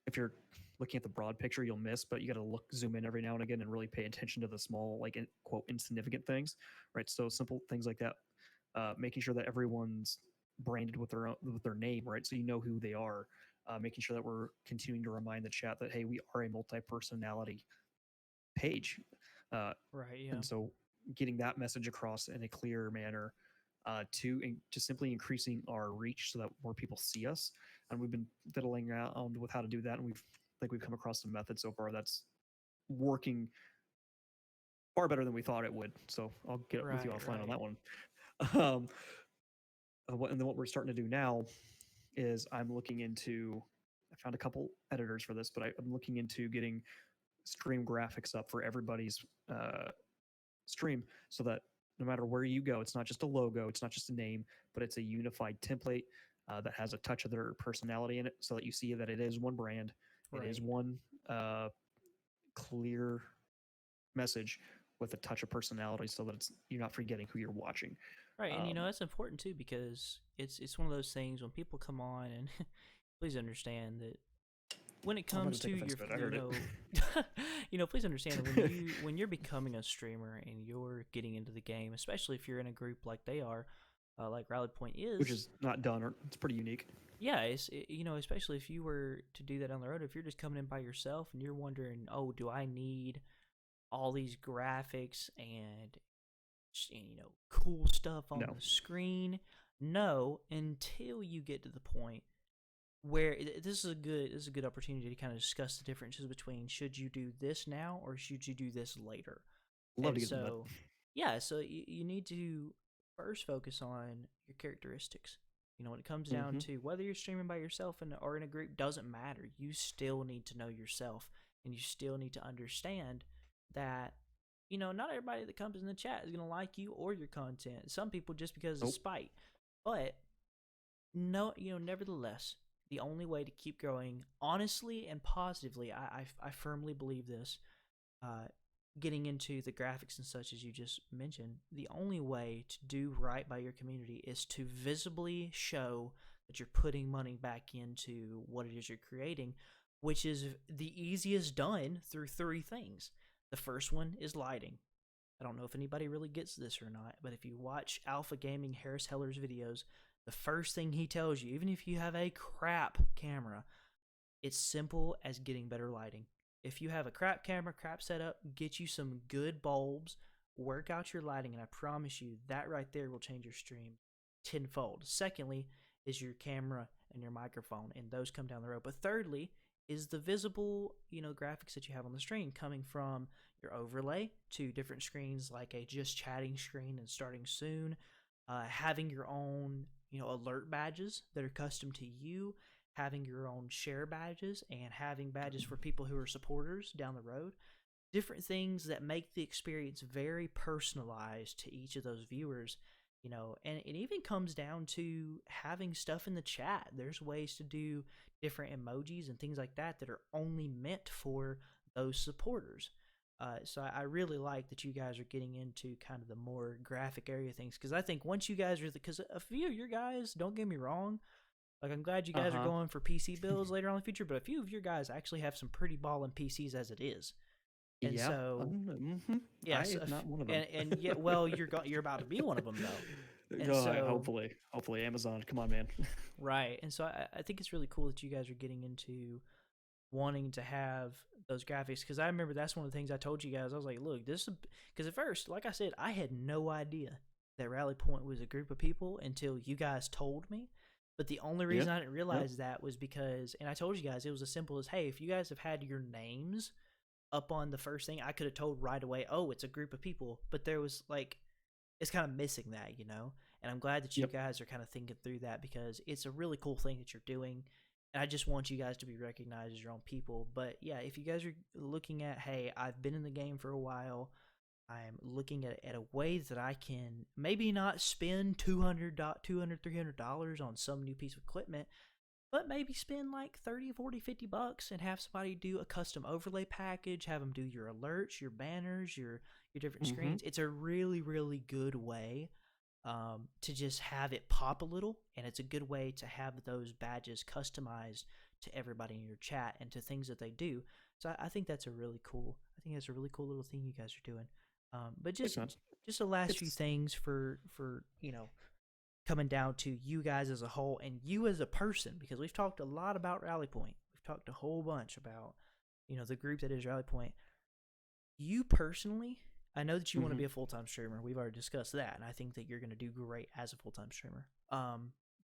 Speaker 2: if you're looking at the broad picture, you'll miss, but you got to zoom in every now and again and really pay attention to the small, like, quote, insignificant things, right? So simple things like that, making sure that everyone's branded with their name, right? So you know who they are. Making sure that we're continuing to remind the chat that, hey, we are a multi-personality page, uh,
Speaker 1: right, yeah,
Speaker 2: and so getting that message across in a clear manner, to simply increasing our reach so that more people see us. And we've been fiddling around with how to do that, and we've come across some methods so far that's working far better than we thought it would. So I'll get with you
Speaker 1: right,
Speaker 2: offline on
Speaker 1: right,
Speaker 2: that one. Um, and then what we're starting to do now is I'm looking into. I found a couple editors for this, but I'm looking into getting stream graphics up for everybody's stream, so that no matter where you go, it's not just a logo, it's not just a name, but it's a unified template that has a touch of their personality in it, so that you see that it is one brand, it is
Speaker 1: right.
Speaker 2: one uh, clear message with a touch of personality, so that you're not forgetting who you're watching.
Speaker 1: Right, and
Speaker 2: Um,
Speaker 1: that's important too, because it's one of those things when people come on, and please understand that when it
Speaker 2: I'm about
Speaker 1: comes
Speaker 2: to
Speaker 1: to
Speaker 2: take offense
Speaker 1: your
Speaker 2: to it. I heard it.
Speaker 1: Please understand when you're becoming a streamer and you're getting into the game, especially if you're in a group like they are, like Rally Point
Speaker 2: which
Speaker 1: is.
Speaker 2: is not done, or it's pretty unique.
Speaker 1: Yeah, especially if you were to do that on the road, if you're just coming in by yourself and you're wondering, oh, do I need all these graphics and cool stuff on
Speaker 2: No,
Speaker 1: the screen? No, until you get to the point where this is a good opportunity to kind of discuss the differences between should you do this now or should you do this later.
Speaker 2: love
Speaker 1: And
Speaker 2: to get into that.
Speaker 1: so, yeah, so you need to first focus on your characteristics. When it comes down
Speaker 2: Mm-hmm.
Speaker 1: to whether you're streaming by yourself or in a group, doesn't matter. You still need to know yourself, and you still need to understand that not everybody that comes in the chat is going to like you or your content. Some people just because of
Speaker 2: Nope.
Speaker 1: spite, but no, nevertheless, the only way to keep growing honestly and positively, I firmly believe this. Uh, Getting into the graphics and such as you just mentioned, the only way to do right by your community is to visibly show that you're putting money back into what it is you're creating, which is the easiest done through three things. The first one is lighting. I don't know if anybody really gets this or not, but if you watch Alpha Gaming Harris Heller's videos, the first thing he tells you, even if you have a crap camera, it's simple as getting better lighting. If you have a crap camera, crap setup, get you some good bulbs, work out your lighting, and I promise you that right there will change your stream tenfold. Secondly, is your camera and your microphone, and those come down the road. But thirdly, is the visible, graphics that you have on the screen coming from your overlay to different screens like a just chatting screen and starting soon, having your own, alert badges that are custom to you, having your own share badges, and having badges for people who are supporters down the road. Different things that make the experience very personalized to each of those viewers. And it even comes down to having stuff in the chat. There's ways to do different emojis and things like that that are only meant for those supporters. So I really like that you guys are getting into kind of the more graphic area things, because I think once you guys are, because a few of your guys, don't get me wrong, like I'm glad you
Speaker 2: Uh
Speaker 1: guys are
Speaker 2: huh.
Speaker 1: going for PC builds later on in the future, but a few of your guys actually have some pretty ballin' PCs as it is, and
Speaker 2: Yeah.
Speaker 1: so
Speaker 2: Mm-hmm. I
Speaker 1: yes,
Speaker 2: am not one of them.
Speaker 1: and yet, well, you're about to be one of them though, and so
Speaker 2: Hopefully, Amazon. Come on, man.
Speaker 1: right, and so I think it's really cool that you guys are getting into wanting to have those graphics, because I remember that's one of the things I told you guys. I was like, look, this, because at first, like I said, I had no idea that Rally Point was a group of people until you guys told me. But the only
Speaker 2: Yeah.
Speaker 1: reason I didn't
Speaker 2: Yep.
Speaker 1: realize that was because, and I told you guys, it was as simple as, hey, if you guys have had your names up on the first thing, I could have told right away, oh, it's a group of people. But there was like, it's kind of missing that. And I'm glad that you
Speaker 2: Yep.
Speaker 1: guys are kind of thinking through that, because it's a really cool thing that you're doing. And I just want you guys to be recognized as your own people. But yeah, if you guys are looking at, hey, I've been in the game for a while, I'm looking at a way that I can maybe not spend $200, $300 on some new piece of equipment, but maybe spend like 30, 40, $50 and have somebody do a custom overlay package, have them do your alerts, your banners, your different
Speaker 2: Mm-hmm.
Speaker 1: screens. It's a really, really good way to just have it pop a little, and it's a good way to have those badges customized to everybody in your chat and to things that they do. So I think that's a really cool. I think that's a really cool little thing you guys are doing. But
Speaker 2: Makes
Speaker 1: just
Speaker 2: sense.
Speaker 1: just the last few
Speaker 2: It's
Speaker 1: things for coming down to you guys as a whole and you as a person, because we've talked a lot about Rally Point. We've talked a whole bunch about the group that is Rally Point. You personally, I know that you want to
Speaker 2: mm-hmm.
Speaker 1: be a full time streamer. We've already discussed that, and I think that you're going to do great as a full time streamer.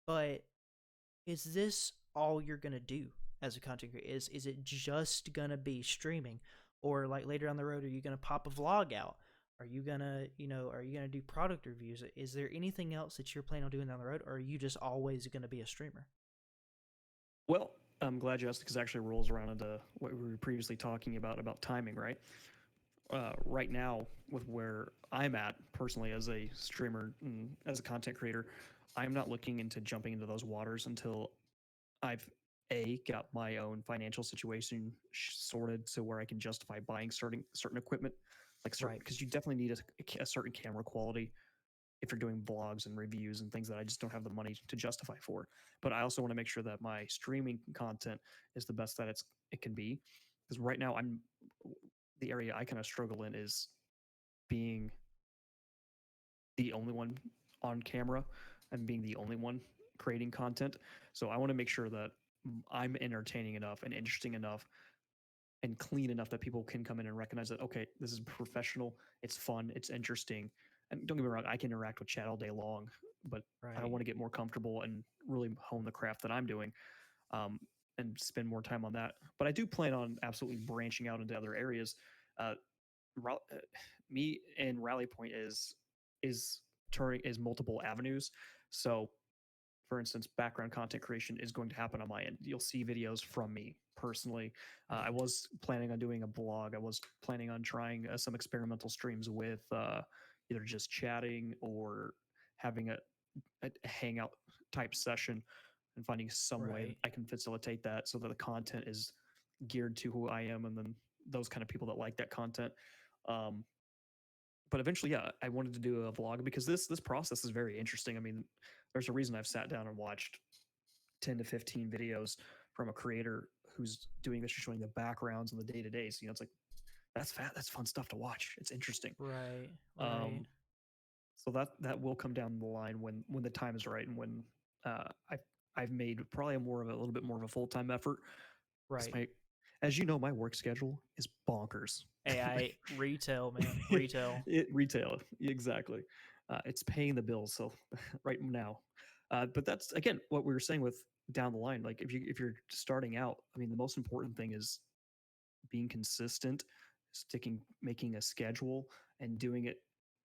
Speaker 1: But is this all you're going to do as a content creator? Is it just going to be streaming, or like later down the road, are you going to pop a vlog out? Are you gonna do product reviews? Is there anything else that you're planning on doing down the road, or are you just always going to be a streamer?
Speaker 2: Well, I'm glad you asked, because it actually rolls around into what we were previously talking about timing, right? Right now, with where I'm at personally as a streamer and as a content creator, I'm not looking into jumping into those waters until I've got my own financial situation sorted to where I can justify buying certain equipment, like certain,
Speaker 1: Right.
Speaker 2: because you definitely need a certain camera quality if you're doing vlogs and reviews and things that I just don't have the money to justify for. But I also want to make sure that my streaming content is the best that it can be. Because right now the area I kind of struggle in is being the only one on camera and being the only one creating content. So I want to make sure that I'm entertaining enough and interesting enough and clean enough that people can come in and recognize that, okay, this is professional, it's fun, it's interesting. And don't get me wrong, I can interact with chat all day long, but I
Speaker 1: Right.
Speaker 2: want to get more comfortable and really hone the craft that I'm doing, um, and spend more time on that. But I do plan on absolutely branching out into other areas. Uh, Me and Rally Point is turning is multiple avenues. So for instance, background content creation is going to happen on my end. You'll see videos from me personally. I
Speaker 1: Right.
Speaker 2: was planning on doing a blog. I was planning on trying some experimental streams with either just chatting or having a hangout type session, and finding some way that
Speaker 1: Right.
Speaker 2: I can facilitate that so that the content is geared to who I am and then those kind of people that like that content. Um, but eventually, yeah, I wanted to do a vlog because this process is very interesting. I mean, there's a reason I've sat down and watched 10 to 15 videos from a creator who's doing this, showing the backgrounds and the day to days. You know, it's like that's fat, that's fun stuff to watch. It's interesting.
Speaker 1: Right. Right.
Speaker 2: Um, so that will come down the line when the time is right and when uh, I've made probably a little bit more of a full time effort because
Speaker 1: Right.
Speaker 2: my, as you know, my work schedule is bonkers.
Speaker 1: AI retail, man. Retail.
Speaker 2: Retail, exactly. It's paying the bills. So right now, but that's again what we were saying with down the line. Like if you're starting out, I mean, the most important thing is being consistent, sticking, making a schedule, and doing it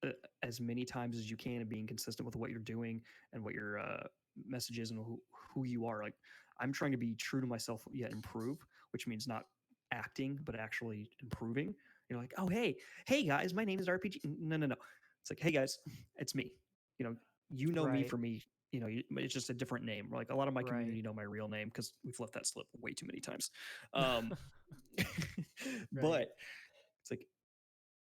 Speaker 2: uh, as many times as you can, and being consistent with what you're doing and what your message is and who you are. Like I'm trying to be true to myself yet improve, which means not acting but actually improving. You're like, oh hey guys, my name is RPG. No. It's like, hey guys, it's me. You know, you know me
Speaker 1: Right.
Speaker 2: for me. You know, it's just a different name. Like a lot of my
Speaker 1: Right.
Speaker 2: community know my real name because we've left that slip way too many times. Um,
Speaker 1: Right.
Speaker 2: but it's like,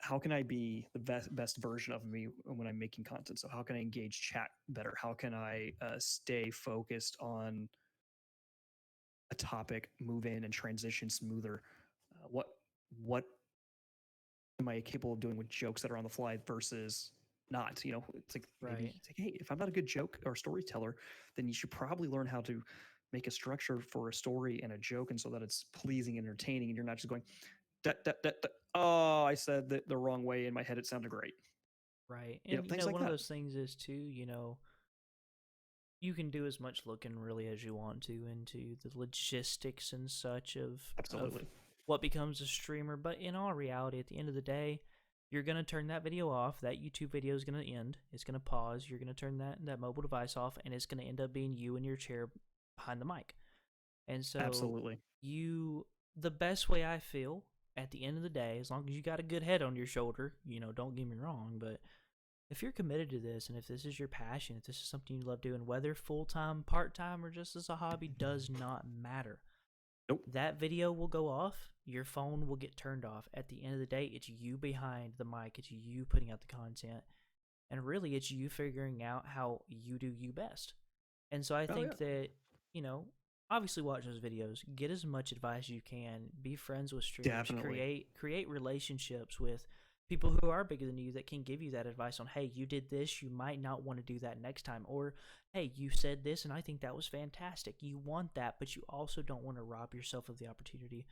Speaker 2: how can I be the best version of me when I'm making content? So how can I engage chat better? How can I stay focused on a topic, move in and transition smoother? What am I capable of doing with jokes that are on the fly versus not? You know, it's like maybe
Speaker 1: Right.
Speaker 2: it's like, hey, if I'm not a good joke or storyteller, then you should probably learn how to make a structure for a story and a joke, and so that it's pleasing and entertaining, and you're not just going, oh, I said that the wrong way in my head. It sounded great.
Speaker 1: Right.
Speaker 2: You know,
Speaker 1: And
Speaker 2: things like
Speaker 1: one of
Speaker 2: that.
Speaker 1: those things is too, you can do as much looking really as you want to into the logistics and such of
Speaker 2: Absolutely.
Speaker 1: what becomes a streamer, but in all reality, at the end of the day, you're gonna turn that video off. That YouTube video is gonna end. It's gonna pause. You're gonna turn that mobile device off, and it's gonna end up being you in your chair behind the mic. And so
Speaker 2: Absolutely.
Speaker 1: you, the best way I feel at the end of the day, as long as you got a good head on your shoulder, don't get me wrong, but if you're committed to this and if this is your passion, if this is something you love doing, whether full time, part time, or just as a hobby, does not matter.
Speaker 2: Nope.
Speaker 1: That video will go off. Your phone will get turned off. At the end of the day, it's you behind the mic. It's you putting out the content. And really, it's you figuring out how you do you best. And so I
Speaker 2: Oh yeah.
Speaker 1: think that, you know, obviously watch those videos, get as much advice as you can, be friends with streamers,
Speaker 2: Definitely.
Speaker 1: create relationships with people who are bigger than you that can give you that advice on, hey, you did this, you might not want to do that next time, or hey, you said this and I think that was fantastic. You want that, but you also don't want to rob yourself of the opportunity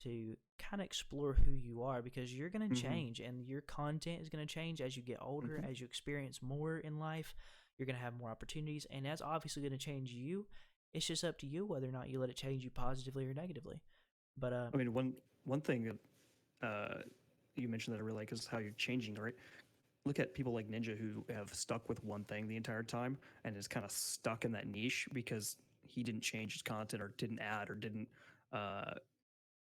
Speaker 1: to kind of explore who you are, because you're going to
Speaker 2: Mm-hmm.
Speaker 1: change and your content is going to change as you get older,
Speaker 2: Mm-hmm.
Speaker 1: as you experience more in life. You're going to have more opportunities, and that's obviously going to change you. It's just up to you whether or not you let it change you positively or negatively. But
Speaker 2: I mean, one thing that you mentioned that I really like is how you're changing, right? Look at people like Ninja who have stuck with one thing the entire time and is kind of stuck in that niche because he didn't change his content or didn't add or didn't uh,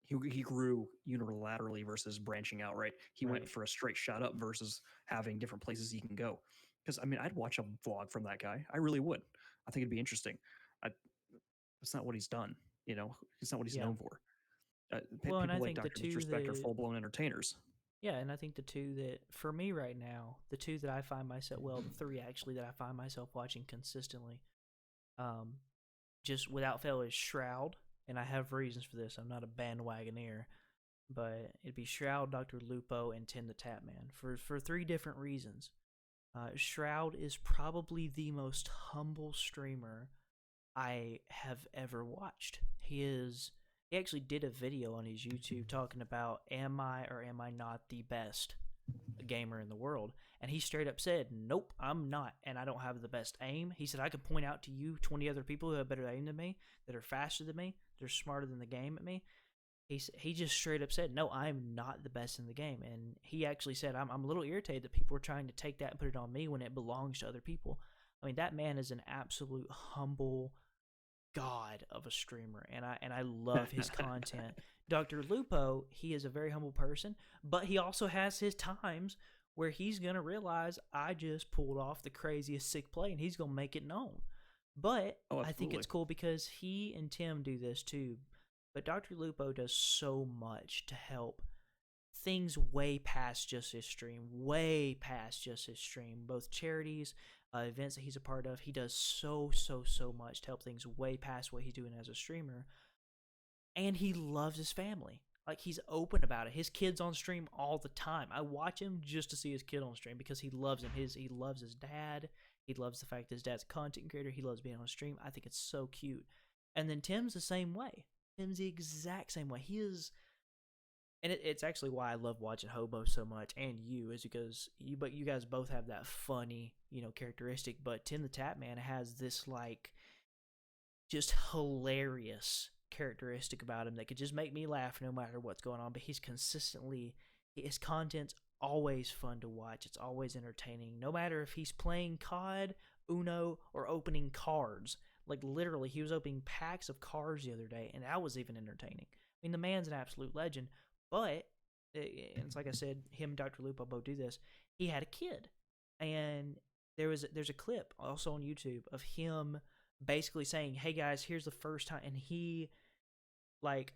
Speaker 2: he grew unilaterally versus branching out, right? He went
Speaker 1: right,
Speaker 2: for a straight shot up versus having different places he can go. Because I mean, I'd watch a vlog from that guy. I really would. I think it'd be interesting. I, that's not what he's done. You know, it's not what he's
Speaker 1: yeah.
Speaker 2: known for.
Speaker 1: Well, and
Speaker 2: People
Speaker 1: I
Speaker 2: like
Speaker 1: think the
Speaker 2: Doctor
Speaker 1: two
Speaker 2: Disrespect are
Speaker 1: that
Speaker 2: full blown entertainers.
Speaker 1: yeah, and I think the two that for me right now, the two that I find myself, well, the three actually that I find myself watching consistently, um, just without fail, is Shroud, and I have reasons for this. I'm not a bandwagoner, but it'd be Shroud, Dr. Lupo, and Tim the Tatman for three different reasons. Shroud is probably the most humble streamer I have ever watched. He actually did a video on his YouTube talking about am I or am I not the best gamer in the world? And he straight up said, "Nope, I'm not, and I don't have the best aim." He said, "I could point out to you 20 other people who have better aim than me, that are faster than me, that are smarter than the game at me." He just straight up said, "No, I'm not the best in the game." And he actually said, I'm a little irritated that people are trying to take that and put it on me when it belongs to other people." I mean, that man is an absolute humble god of a streamer, and I love his content. Dr. Lupo, he is a very humble person, but he also has his times where he's gonna realize I just pulled off the craziest sick play, and he's gonna make it known. But
Speaker 2: Oh,
Speaker 1: I think
Speaker 2: absolutely.
Speaker 1: it's cool because he and Tim do this too. But Dr. Lupo does so much to help things way past just his stream, way past just his stream. Both charities, events that he's a part of. He does so much to help things way past what he's doing as a streamer. And he loves his family. Like, he's open about it. His kid's on stream all the time. I watch him just to see his kid on stream because he loves him. He loves his dad. He loves the fact that his dad's a content creator. He loves being on stream. I think it's so cute. And then Tim's the same way. Tim's the exact same way. He is, and it's actually why I love watching Hobo so much, and you, is because you guys both have that funny, characteristic. But Tim the Tatman has this like just hilarious characteristic about him that could just make me laugh no matter what's going on. But his content's always fun to watch. It's always entertaining, no matter if he's playing COD, Uno, or opening cards. Like, literally, he was opening packs of cards the other day, and that was even entertaining. I mean, the man's an absolute legend. But and it's like I said, him and Dr. Lupo both do this. He had a kid, and there's a clip also on YouTube of him basically saying, "Hey guys, here's the first time," and like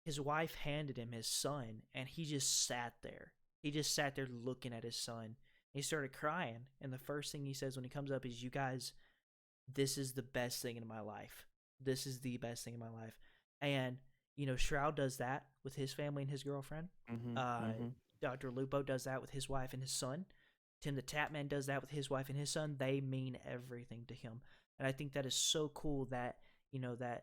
Speaker 1: his wife handed him his son, and he just sat there. He just sat there looking at his son. He started crying, and the first thing he says when he comes up is, "You guys, this is the best thing in my life. This is the best thing in my life." And Shroud does that with his family and his girlfriend.
Speaker 2: Mm-hmm,
Speaker 1: Uh,
Speaker 2: mm-hmm.
Speaker 1: Dr. Lupo does that with his wife and his son. Tim the Tatman does that with his wife and his son. They mean everything to him, and I think that is so cool that that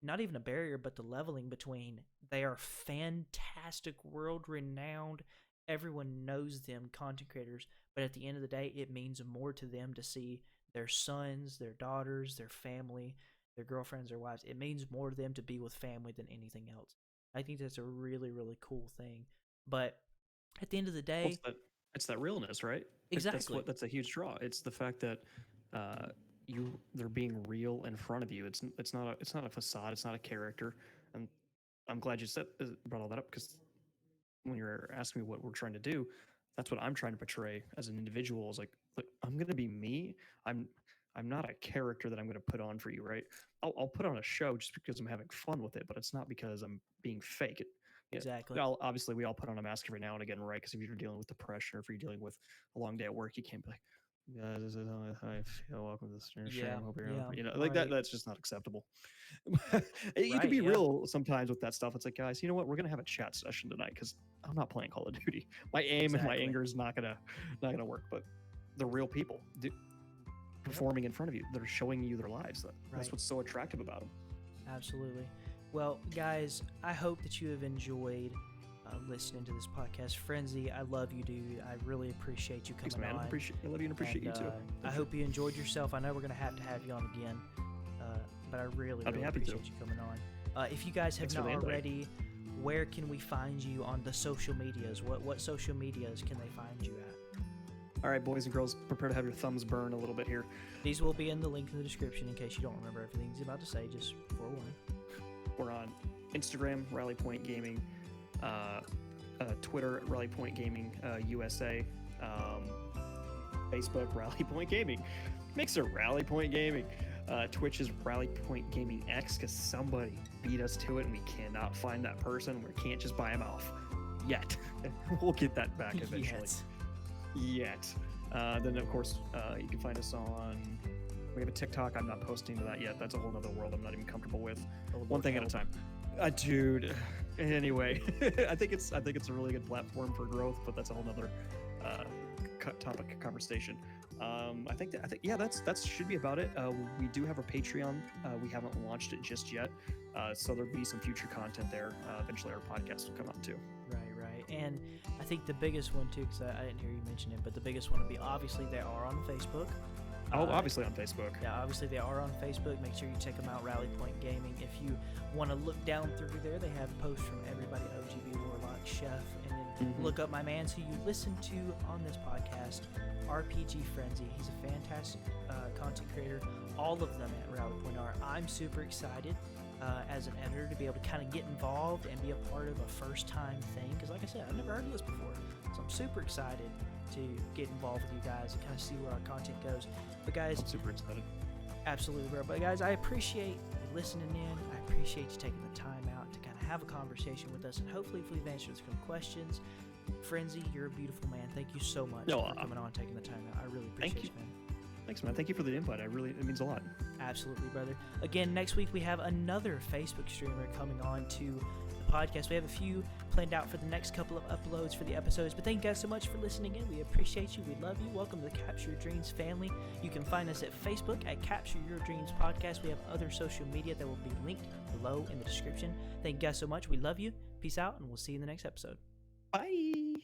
Speaker 1: not even a barrier, but the leveling between they are fantastic, world renowned. Everyone knows them, content creators, but at the end of the day, it means more to them to see their sons, their daughters, their family, their girlfriends, their wives. It means more to them to be with family than anything else. I think that's a really, really cool thing. But at the end of the
Speaker 2: Well,
Speaker 1: day,
Speaker 2: it's that realness, right?
Speaker 1: exactly,
Speaker 2: That's a huge draw. It's the fact that uh, they're being real in front of you. It's not a facade. It's not a character. And I'm glad you brought all that up, because when you're asking me what we're trying to do, that's what I'm trying to portray as an individual. Is like, look, I'm going to be me. I'm I'm not a character that I'm going to put on for you, right? I'll put on a show just because I'm having fun with it, but it's not because I'm being fake. Yeah,
Speaker 1: exactly.
Speaker 2: well, obviously we all put on a mask every now and again, right? Because if you're dealing with depression or if you're dealing with a long day at work, you can't be like, guys, this is how I feel. Welcome to the stream.
Speaker 1: Yeah,
Speaker 2: Hope you're,
Speaker 1: yeah,
Speaker 2: like that.
Speaker 1: right,
Speaker 2: That's just not acceptable. You can
Speaker 1: right,
Speaker 2: be
Speaker 1: yeah,
Speaker 2: real sometimes with that stuff. It's like, guys, you know what? We're gonna have a chat session tonight because I'm not playing Call of Duty. My aim and my
Speaker 1: exactly.
Speaker 2: anger is not gonna work. But the real people performing in front of you, they're showing you their lives. That's
Speaker 1: Right.
Speaker 2: what's so attractive about them.
Speaker 1: Absolutely. Well, guys, I hope that you have enjoyed listening to this podcast. Frenzy, I love you, dude. I really appreciate you coming
Speaker 2: Thanks, man.
Speaker 1: on.
Speaker 2: I love you and appreciate
Speaker 1: And,
Speaker 2: you too.
Speaker 1: I hope you enjoyed yourself. I know we're going to have you on again, but I really,
Speaker 2: I'd be
Speaker 1: really
Speaker 2: happy to.
Speaker 1: appreciate you coming on. If you guys have
Speaker 2: Thanks for
Speaker 1: not
Speaker 2: the invite.
Speaker 1: already, where can we find you on the social medias? What social medias can they find you at?
Speaker 2: All right, boys and girls, prepare to have your thumbs burn a little bit here.
Speaker 1: These will be in the link in the description in case you don't remember everything he's about to say, just forewarning.
Speaker 2: We're on Instagram, Rally Point Gaming, Twitter, Rally Point Gaming USA, Facebook, Rally Point Gaming, Mixer, Rally Point Gaming, Twitch is Rally Point Gaming X, because somebody beat us to it and we cannot find that person. We can't just buy them off yet. We'll get that back eventually.
Speaker 1: Yes.
Speaker 2: Yet. Then, of course, you can find us on. We have a TikTok. I'm not posting to that yet. That's a whole other world I'm not even comfortable with. One thing at a time. Dude. Anyway, I think it's a really good platform for growth, but that's a whole nother topic of conversation. I think yeah, that should be about it. We do have a Patreon. We haven't launched it just yet, so there'll be some future content there. Eventually, our podcast will come out too.
Speaker 1: Right. And I think the biggest one too, because I didn't hear you mention it, but the biggest one would be obviously they are on Facebook.
Speaker 2: Obviously on Facebook.
Speaker 1: Yeah, obviously they are on Facebook. Make sure you check them out, Rally Point Gaming. If you want to look down through there, they have posts from everybody, OGB, Warlock, Chef, and then look up my man who you listen to on this podcast, RPGFrenzy. He's a fantastic content creator. All of them at Rally Point are. I'm super excited as an editor to be able to kind of get involved and be a part of a first-time thing. Because like I said, I've never heard of this before. So I'm super excited to get involved with you guys and kind of see where our content goes. But guys,
Speaker 2: I'm super excited.
Speaker 1: Absolutely, bro. But guys, I appreciate you listening in. I appreciate you taking the time out to kind of have a conversation with us, and hopefully if we've answered some questions. Frenzy, you're a beautiful man. Thank you so much for coming on, taking the time out. I really appreciate you, man.
Speaker 2: Thanks, man. Thank you for the invite. It means a lot.
Speaker 1: Absolutely, brother. Again, next week we have another Facebook streamer coming on to the podcast. We have a few planned out for the next couple of uploads for the episodes, but thank you guys so much for listening in. We appreciate you. We love you. Welcome to the Capture Your Dreams family. You can find us at Facebook at Capture Your Dreams Podcast. We have other social media that will be linked below in the description. Thank you guys so much. We love you. Peace out, and we'll see you in the next episode.
Speaker 2: Bye.